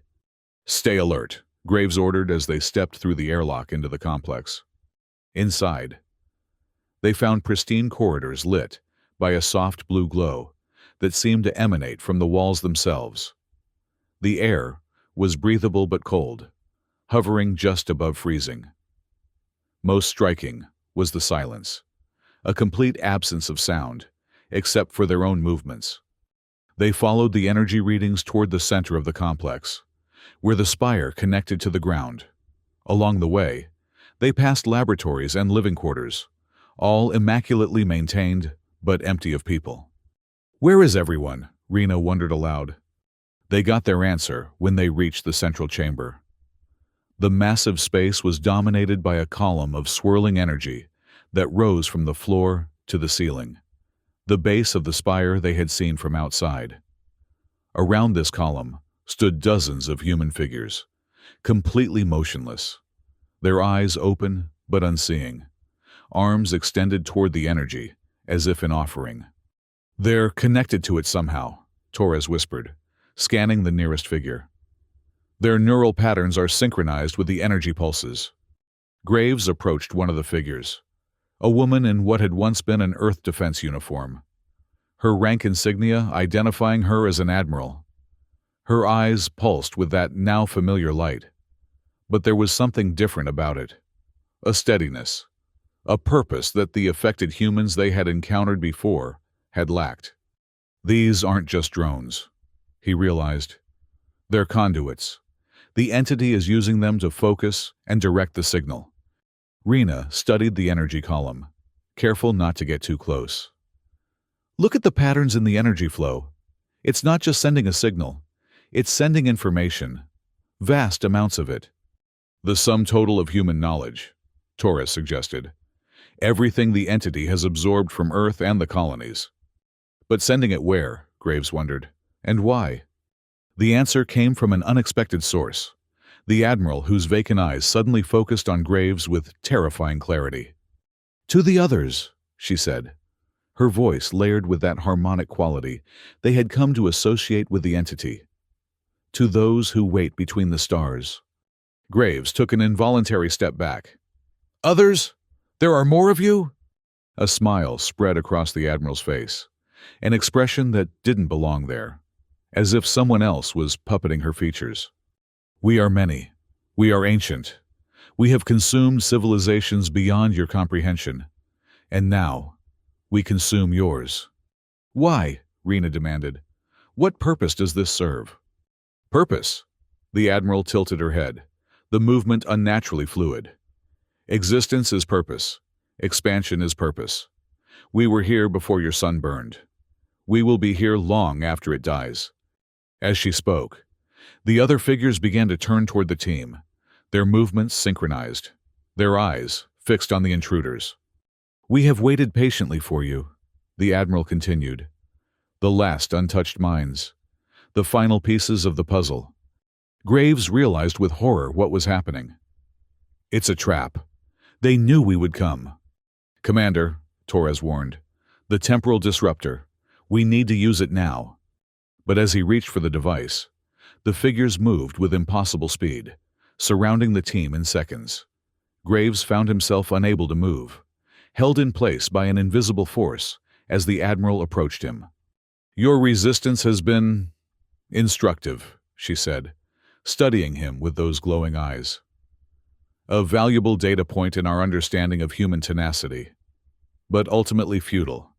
"Stay alert," Graves ordered as they stepped through the airlock into the complex. Inside, they found pristine corridors lit by a soft blue glow that seemed to emanate from the walls themselves. The air was breathable but cold, hovering just above freezing. Most striking was the silence, a complete absence of sound, except for their own movements. They followed the energy readings toward the center of the complex, where the spire connected to the ground. Along the way, they passed laboratories and living quarters, all immaculately maintained but empty of people. "Where is everyone?" Rena wondered aloud. They got their answer when they reached the central chamber. The massive space was dominated by a column of swirling energy that rose from the floor to the ceiling, the base of the spire they had seen from outside. Around this column stood dozens of human figures, completely motionless, their eyes open but unseeing, arms extended toward the energy as if in offering. "They're connected to it somehow," Torres whispered, scanning the nearest figure. "Their neural patterns are synchronized with the energy pulses." Graves approached one of the figures, a woman in what had once been an Earth Defense uniform, her rank insignia identifying her as an admiral. Her eyes pulsed with that now familiar light, but there was something different about it. A steadiness, a purpose that the affected humans they had encountered before had lacked. "These aren't just drones," he realized. "They're conduits. The entity is using them to focus and direct the signal." Rena studied the energy column, careful not to get too close. "Look at the patterns in the energy flow. It's not just sending a signal. It's sending information. Vast amounts of it." "The sum total of human knowledge," Torres suggested. "Everything the entity has absorbed from Earth and the colonies." "But sending it where?" Graves wondered. "And why?" The answer came from an unexpected source, the Admiral whose vacant eyes suddenly focused on Graves with terrifying clarity. "To the others," she said, her voice layered with that harmonic quality they had come to associate with the entity. "To those who wait between the stars." Graves took an involuntary step back. "Others? There are more of you?" A smile spread across the Admiral's face, an expression that didn't belong there, as if someone else was puppeting her features. "We are many. We are ancient. We have consumed civilizations beyond your comprehension, and now we consume yours." "Why?" Rena demanded. "What purpose does this serve?" "Purpose?" The Admiral tilted her head, the movement unnaturally fluid. "Existence is purpose. Expansion is purpose. We were here before your sun burned. We will be here long after it dies." As she spoke, the other figures began to turn toward the team, their movements synchronized, their eyes fixed on the intruders. "We have waited patiently for you," the Admiral continued. "The last untouched minds, the final pieces of the puzzle." Graves realized with horror what was happening. "It's a trap. They knew we would come." "Commander," Torres warned, "the temporal disruptor. We need to use it now." But as he reached for the device, the figures moved with impossible speed, surrounding the team in seconds. Graves found himself unable to move, held in place by an invisible force as the Admiral approached him. "Your resistance has been instructive," she said, studying him with those glowing eyes. "A valuable data point in our understanding of human tenacity, but ultimately futile."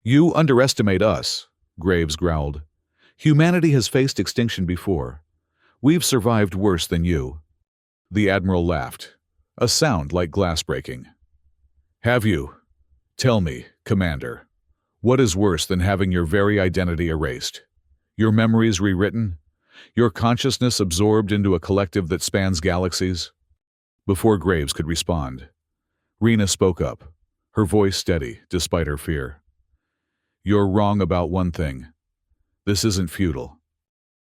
"You underestimate us," Graves growled. "Humanity has faced extinction before. We've survived worse than you." The Admiral laughed, a sound like glass breaking. "Have you? Tell me, Commander, what is worse than having your very identity erased? Your memories rewritten? Your consciousness absorbed into a collective that spans galaxies?" Before Graves could respond, Rena spoke up, her voice steady despite her fear. "You're wrong about one thing. This isn't futile."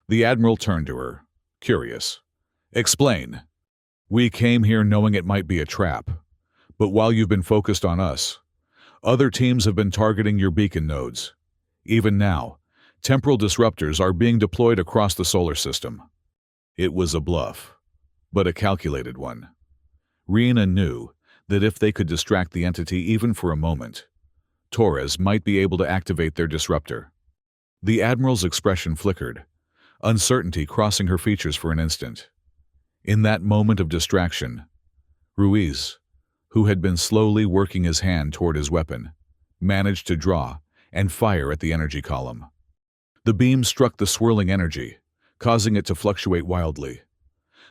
The Admiral turned to her, curious. "Explain." "We came here knowing it might be a trap, but while you've been focused on us, other teams have been targeting your beacon nodes. Even now, temporal disruptors are being deployed across the solar system." It was a bluff, but a calculated one. Rena knew that if they could distract the entity even for a moment, Torres might be able to activate their disruptor. The Admiral's expression flickered, uncertainty crossing her features for an instant. In that moment of distraction, Ruiz, who had been slowly working his hand toward his weapon, managed to draw and fire at the energy column. The beam struck the swirling energy, causing it to fluctuate wildly.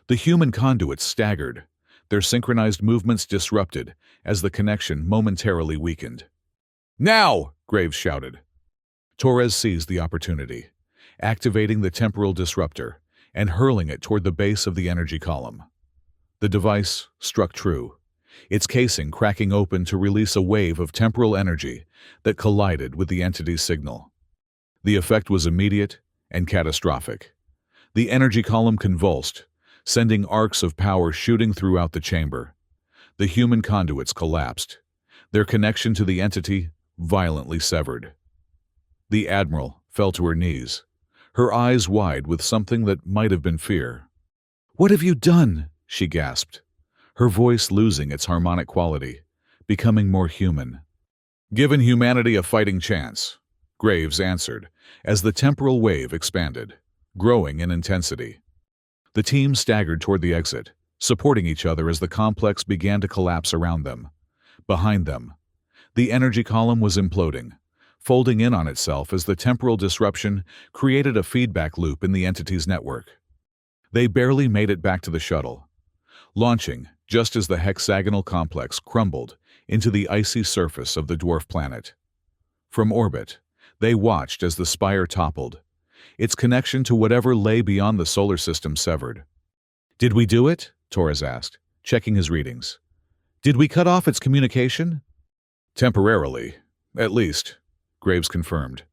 The human conduits staggered, their synchronized movements disrupted as the connection momentarily weakened. "Now!" Graves shouted. Torres seized the opportunity, activating the temporal disruptor and hurling it toward the base of the energy column. The device struck true, its casing cracking open to release a wave of temporal energy that collided with the entity's signal. The effect was immediate and catastrophic. The energy column convulsed, sending arcs of power shooting throughout the chamber. The human conduits collapsed, their connection to the entity violently severed. The Admiral fell to her knees, her eyes wide with something that might have been fear. "What have you done?" she gasped, her voice losing its harmonic quality, becoming more human. "Given humanity a fighting chance," Graves answered, as the temporal wave expanded, growing in intensity. The team staggered toward the exit, supporting each other as the complex began to collapse around them. Behind them, the energy column was imploding, folding in on itself as the temporal disruption created a feedback loop in the entity's network. They barely made it back to the shuttle, launching just as the hexagonal complex crumbled into the icy surface of the dwarf planet. From orbit, they watched as the spire toppled, its connection to whatever lay beyond the solar system severed. "Did we do it?" Torres asked, checking his readings. "Did we cut off its communication?" "Temporarily, at least," Graves confirmed.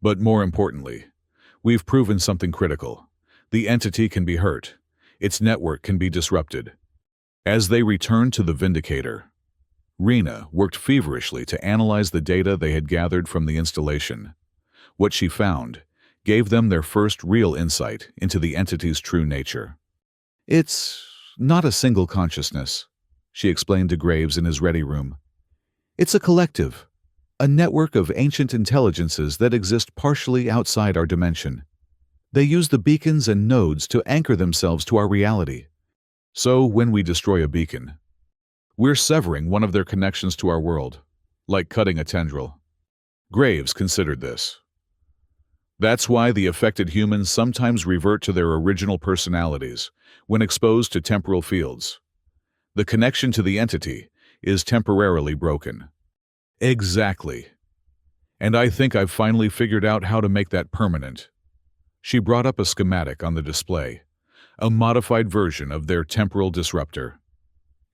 "But more importantly, we've proven something critical. The entity can be hurt. Its network can be disrupted." As they returned to the Vindicator, Rena worked feverishly to analyze the data they had gathered from the installation. What she found gave them their first real insight into the entity's true nature. "It's not a single consciousness," she explained to Graves in his ready room. "It's a collective, a network of ancient intelligences that exist partially outside our dimension. They use the beacons and nodes to anchor themselves to our reality. So when we destroy a beacon, we're severing one of their connections to our world, like cutting a tendril. Graves considered this. That's why the affected humans sometimes revert to their original personalities when exposed to temporal fields. The connection to the entity is temporarily broken. Exactly. And I think I've finally figured out how to make that permanent. She brought up a schematic on the display, a modified version of their temporal disruptor.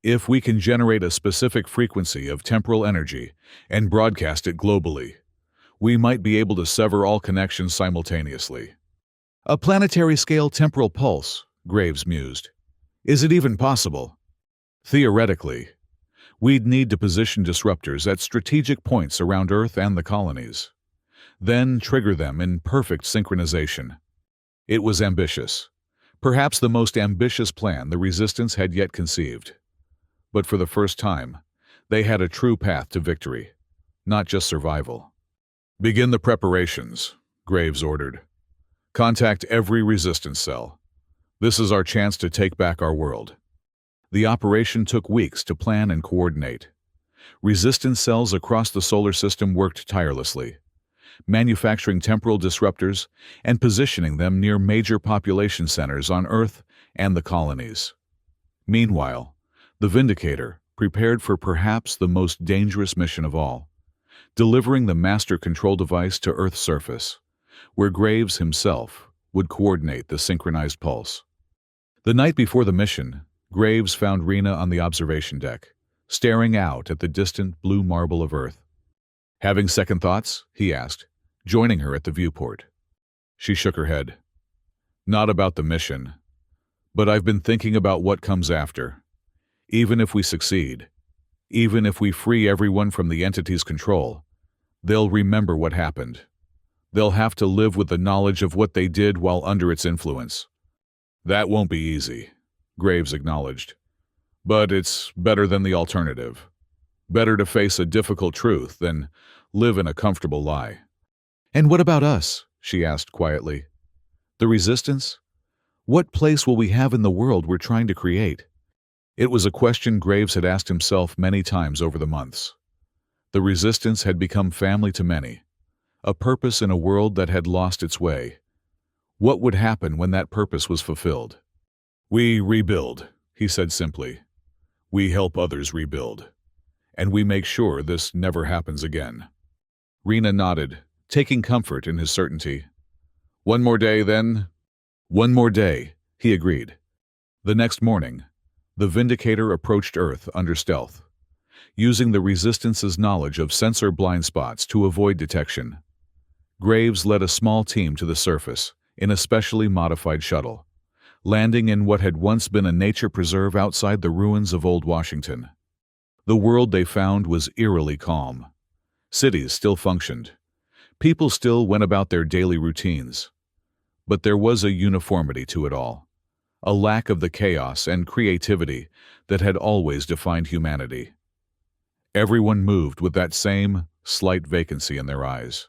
If we can generate a specific frequency of temporal energy and broadcast it globally, we might be able to sever all connections simultaneously. A planetary-scale temporal pulse, Graves mused. Is it even possible? Theoretically, we'd need to position disruptors at strategic points around Earth and the colonies, then trigger them in perfect synchronization. It was ambitious, perhaps the most ambitious plan the Resistance had yet conceived. But for the first time, they had a true path to victory, not just survival. Begin the preparations, Graves ordered. Contact every Resistance cell. This is our chance to take back our world. The operation took weeks to plan and coordinate. Resistance cells across the solar system worked tirelessly, manufacturing temporal disruptors and positioning them near major population centers on Earth and the colonies. Meanwhile, the Vindicator prepared for perhaps the most dangerous mission of all, delivering the master control device to Earth's surface, where Graves himself would coordinate the synchronized pulse. The night before the mission, Graves found Rena on the observation deck, staring out at the distant blue marble of Earth. Having second thoughts? He asked, joining her at the viewport. She shook her head. Not about the mission, but I've been thinking about what comes after. Even if we succeed, even if we free everyone from the entity's control, they'll remember what happened. They'll have to live with the knowledge of what they did while under its influence. That won't be easy, Graves acknowledged. But it's better than the alternative. Better to face a difficult truth than live in a comfortable lie. And what about us? She asked quietly. The Resistance? What place will we have in the world we're trying to create? It was a question Graves had asked himself many times over the months. The Resistance had become family to many, a purpose in a world that had lost its way. What would happen when that purpose was fulfilled? We rebuild, he said simply. We help others rebuild. And we make sure this never happens again. Rena nodded, taking comfort in his certainty. One more day, then? One more day, he agreed. The next morning, the Vindicator approached Earth under stealth, using the Resistance's knowledge of sensor blind spots to avoid detection. Graves led a small team to the surface in a specially modified shuttle, landing in what had once been a nature preserve outside the ruins of Old Washington. The world they found was eerily calm. Cities still functioned. People still went about their daily routines. But there was a uniformity to it all, a lack of the chaos and creativity that had always defined humanity. Everyone moved with that same slight vacancy in their eyes,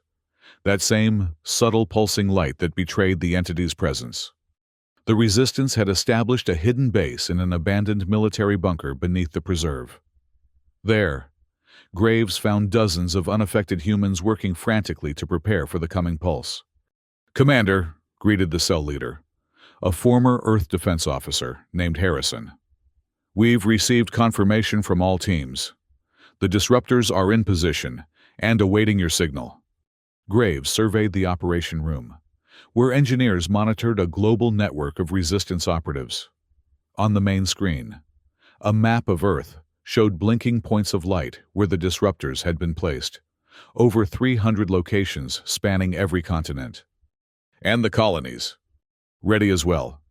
that same subtle pulsing light that betrayed the entity's presence. The Resistance had established a hidden base in an abandoned military bunker beneath the preserve. There, Graves found dozens of unaffected humans working frantically to prepare for the coming pulse. Commander, greeted the cell leader, a former Earth defense officer named Harrison. We've received confirmation from all teams. The disruptors are in position and awaiting your signal. Graves surveyed the operation room, where engineers monitored a global network of Resistance operatives. On the main screen, a map of Earth showed blinking points of light where the disruptors had been placed, over 300 locations spanning every continent. And the colonies. Ready as well.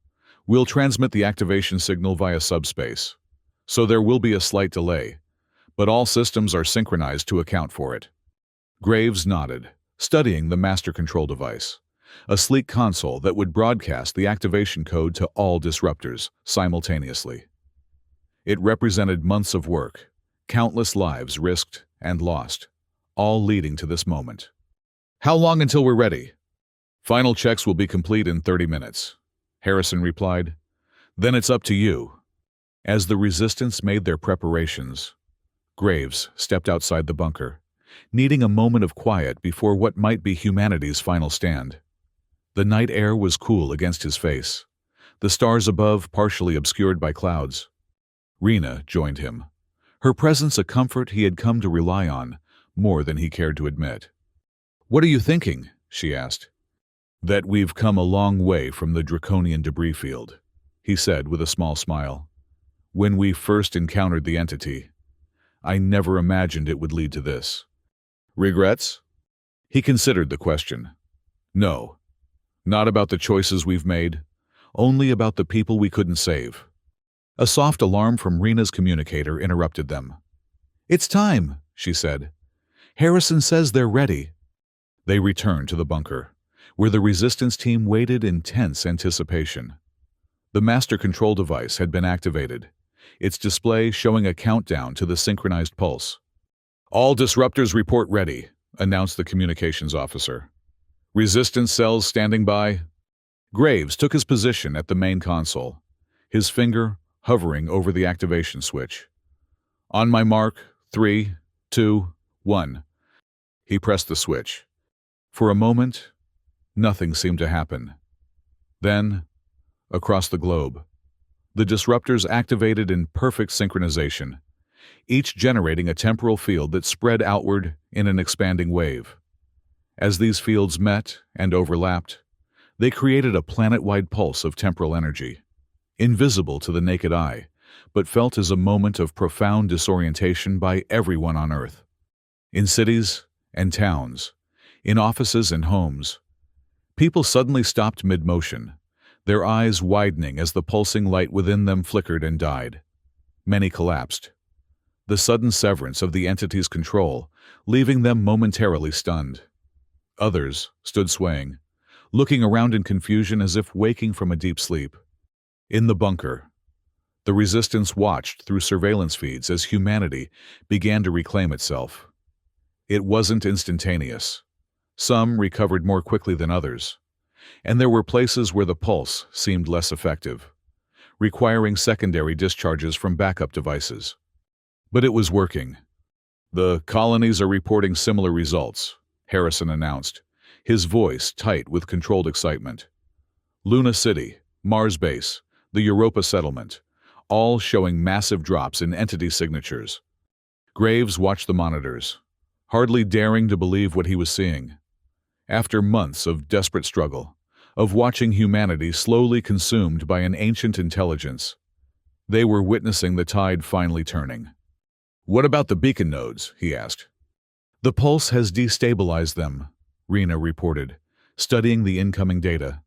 We'll transmit the activation signal via subspace, so there will be a slight delay, but all systems are synchronized to account for it. Graves nodded, studying the master control device, a sleek console that would broadcast the activation code to all disruptors simultaneously. It represented months of work, countless lives risked and lost, all leading to this moment. How long until we're ready? Final checks will be complete in 30 minutes, Harrison replied. Then it's up to you. As the resistance made their preparations, Graves stepped outside the bunker, needing a moment of quiet before what might be humanity's final stand. The night air was cool against his face, the stars above partially obscured by clouds. Rena joined him, her presence a comfort he had come to rely on more than he cared to admit. "What are you thinking?" she asked. "That we've come a long way from the Draconian debris field," he said with a small smile. "When we first encountered the entity, I never imagined it would lead to this." "Regrets?" He considered the question. "No. Not about the choices we've made, only about the people we couldn't save." A soft alarm from Rena's communicator interrupted them. "It's time," she said. "Harrison says they're ready." They returned to the bunker, where the resistance team waited in tense anticipation. The master control device had been activated, its display showing a countdown to the synchronized pulse. "All disruptors report ready," announced the communications officer. "Resistance cells standing by." Graves took his position at the main console, his finger hovering over the activation switch. "On my mark, 3, 2, 1. He pressed the switch. For a moment, nothing seemed to happen. Then, across the globe, the disruptors activated in perfect synchronization, each generating a temporal field that spread outward in an expanding wave. As these fields met and overlapped, they created a planet-wide pulse of temporal energy, invisible to the naked eye, but felt as a moment of profound disorientation by everyone on Earth. In cities and towns, in offices and homes, people suddenly stopped mid-motion, their eyes widening as the pulsing light within them flickered and died. Many collapsed, the sudden severance of the entity's control leaving them momentarily stunned. Others stood swaying, looking around in confusion as if waking from a deep sleep. In the bunker, the resistance watched through surveillance feeds as humanity began to reclaim itself. It wasn't instantaneous. Some recovered more quickly than others, and there were places where the pulse seemed less effective, requiring secondary discharges from backup devices. But it was working. "The colonies are reporting similar results," Harrison announced, his voice tight with controlled excitement. "Luna City, Mars Base, the Europa settlement, all showing massive drops in entity signatures." Graves watched the monitors, hardly daring to believe what he was seeing. After months of desperate struggle, of watching humanity slowly consumed by an ancient intelligence, they were witnessing the tide finally turning. "What about the beacon nodes?" he asked. "The pulse has destabilized them," Rena reported, studying the incoming data.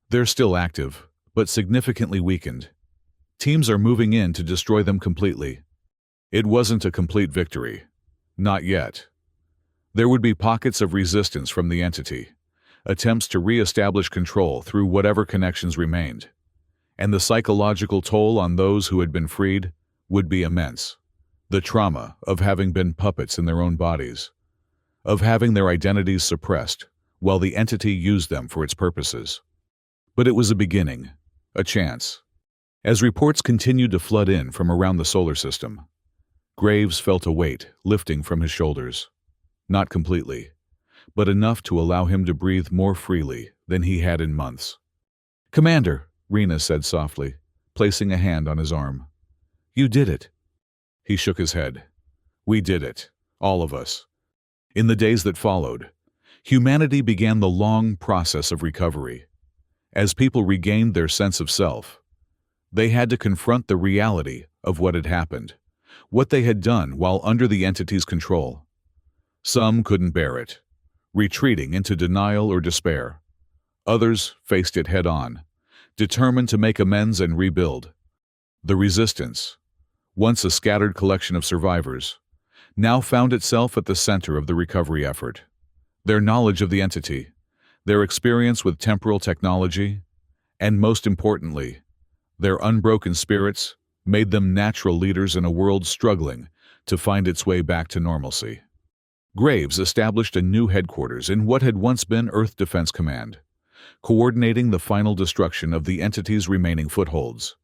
"They're still active, but significantly weakened. Teams are moving in to destroy them completely." It wasn't a complete victory. Not yet. There would be pockets of resistance from the entity, attempts to re-establish control through whatever connections remained, and the psychological toll on those who had been freed would be immense. The trauma of having been puppets in their own bodies, of having their identities suppressed while the entity used them for its purposes. But it was a beginning, a chance. As reports continued to flood in from around the solar system, Graves felt a weight lifting from his shoulders. Not completely, but enough to allow him to breathe more freely than he had in months. "Commander," Rena said softly, placing a hand on his arm. "You did it." He shook his head. "We did it, all of us." In the days that followed, humanity began the long process of recovery. As people regained their sense of self, they had to confront the reality of what had happened, what they had done while under the entity's control. Some couldn't bear it, retreating into denial or despair. Others faced it head-on, determined to make amends and rebuild. The resistance, once a scattered collection of survivors, now found itself at the center of the recovery effort. Their knowledge of the entity, their experience with temporal technology, and most importantly, their unbroken spirits made them natural leaders in a world struggling to find its way back to normalcy. Graves established a new headquarters in what had once been Earth Defense Command, coordinating the final destruction of the entity's remaining footholds.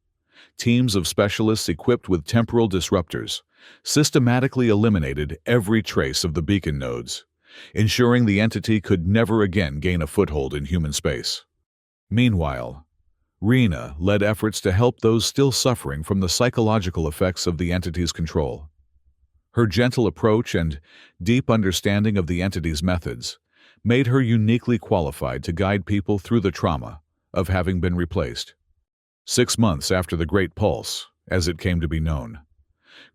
Teams of specialists equipped with temporal disruptors systematically eliminated every trace of the beacon nodes, ensuring the entity could never again gain a foothold in human space. Meanwhile, Rena led efforts to help those still suffering from the psychological effects of the entity's control. Her gentle approach and deep understanding of the entity's methods made her uniquely qualified to guide people through the trauma of having been replaced. 6 months after the Great Pulse, as it came to be known,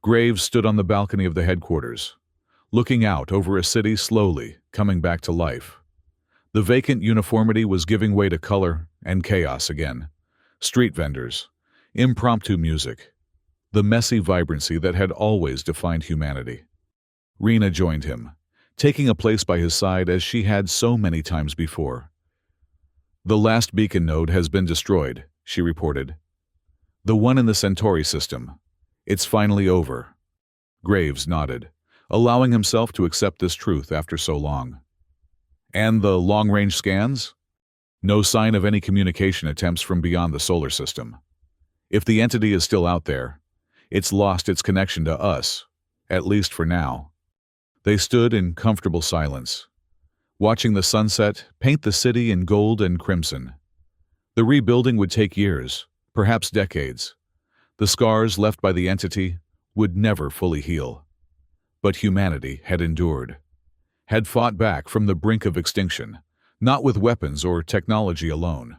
Graves stood on the balcony of the headquarters, looking out over a city slowly coming back to life. The vacant uniformity was giving way to color and chaos again. Street vendors, impromptu music, the messy vibrancy that had always defined humanity. Rena joined him, taking a place by his side as she had so many times before. "The last beacon node has been destroyed," she reported. "The one in the Centauri system. It's finally over." Graves nodded, allowing himself to accept this truth after so long. "And the long-range scans? No sign of any communication attempts from beyond the solar system. If the entity is still out there, it's lost its connection to us, at least for now." They stood in comfortable silence, watching the sunset paint the city in gold and crimson. The rebuilding would take years, perhaps decades. The scars left by the entity would never fully heal. But humanity had endured, had fought back from the brink of extinction, not with weapons or technology alone,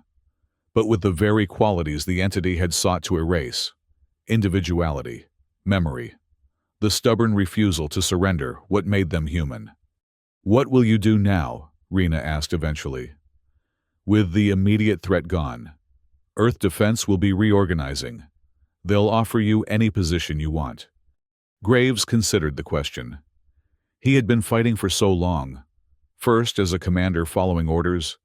but with the very qualities the entity had sought to erase: individuality, memory, the stubborn refusal to surrender what made them human. "What will you do now?" Rena asked eventually. "With the immediate threat gone, Earth Defense will be reorganizing. They'll offer you any position you want." Graves considered the question. He had been fighting for so long, first as a commander following orders,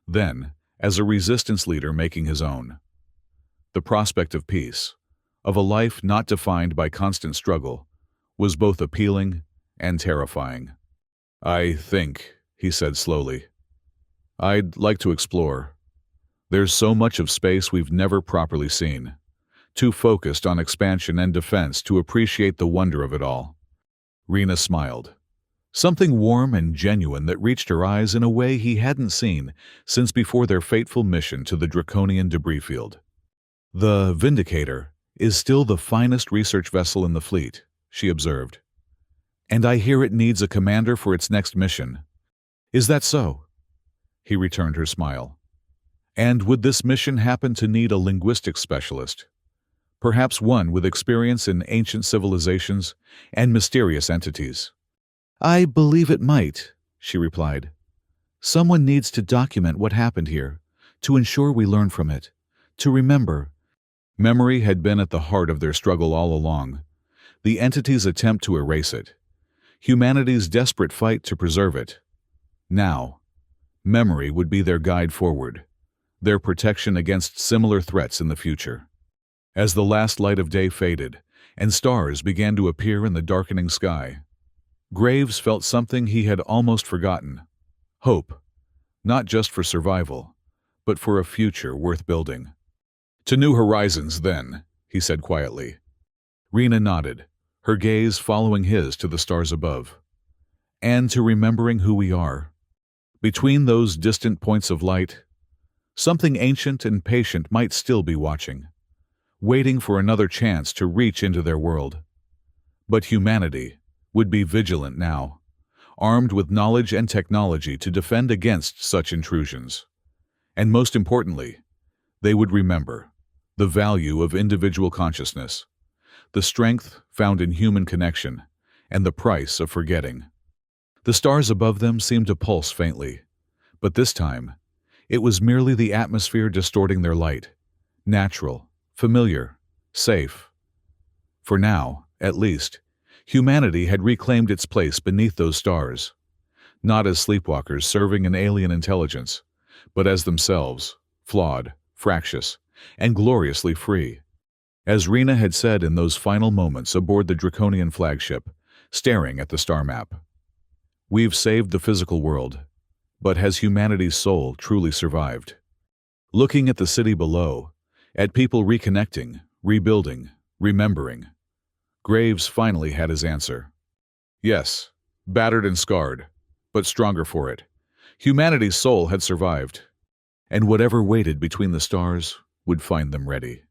then as a resistance leader making his own. The prospect of peace, of a life not defined by constant struggle, was both appealing and terrifying. "I think," he said slowly, "I'd like to explore. There's so much of space we've never properly seen, too focused on expansion and defense to appreciate the wonder of it all." Rena smiled, something warm and genuine that reached her eyes in a way he hadn't seen since before their fateful mission to the Draconian debris field. "The Vindicator is still the finest research vessel in the fleet," she observed. "And I hear it needs a commander for its next mission. Is that so?" He returned her smile. "And would this mission happen to need a linguistics specialist? Perhaps one with experience in ancient civilizations and mysterious entities?" "I believe it might," she replied. "Someone needs to document what happened here, to ensure we learn from it, to remember." Memory had been at the heart of their struggle all along, the entity's attempt to erase it, humanity's desperate fight to preserve it. Now, memory would be their guide forward, their protection against similar threats in the future. As the last light of day faded and stars began to appear in the darkening sky, Graves felt something he had almost forgotten: hope, not just for survival, but for a future worth building. "To new horizons, then," he said quietly. Rena nodded, her gaze following his to the stars above. "And to remembering who we are. Between those distant points of light, something ancient and patient might still be watching, waiting for another chance to reach into their world. But humanity would be vigilant now, armed with knowledge and technology to defend against such intrusions. And most importantly, they would remember the value of individual consciousness, the strength found in human connection, and the price of forgetting." The stars above them seemed to pulse faintly, but this time, it was merely the atmosphere distorting their light, natural, familiar, safe. For now, at least, humanity had reclaimed its place beneath those stars, not as sleepwalkers serving an alien intelligence, but as themselves, flawed, fractious, and gloriously free. As Rena had said in those final moments aboard the Draconian flagship, staring at the star map, "We've saved the physical world, but has humanity's soul truly survived?" Looking at the city below, at people reconnecting, rebuilding, remembering. Graves finally had his answer. Yes, battered and scarred, but stronger for it. Humanity's soul had survived, and whatever waited between the stars would find them ready.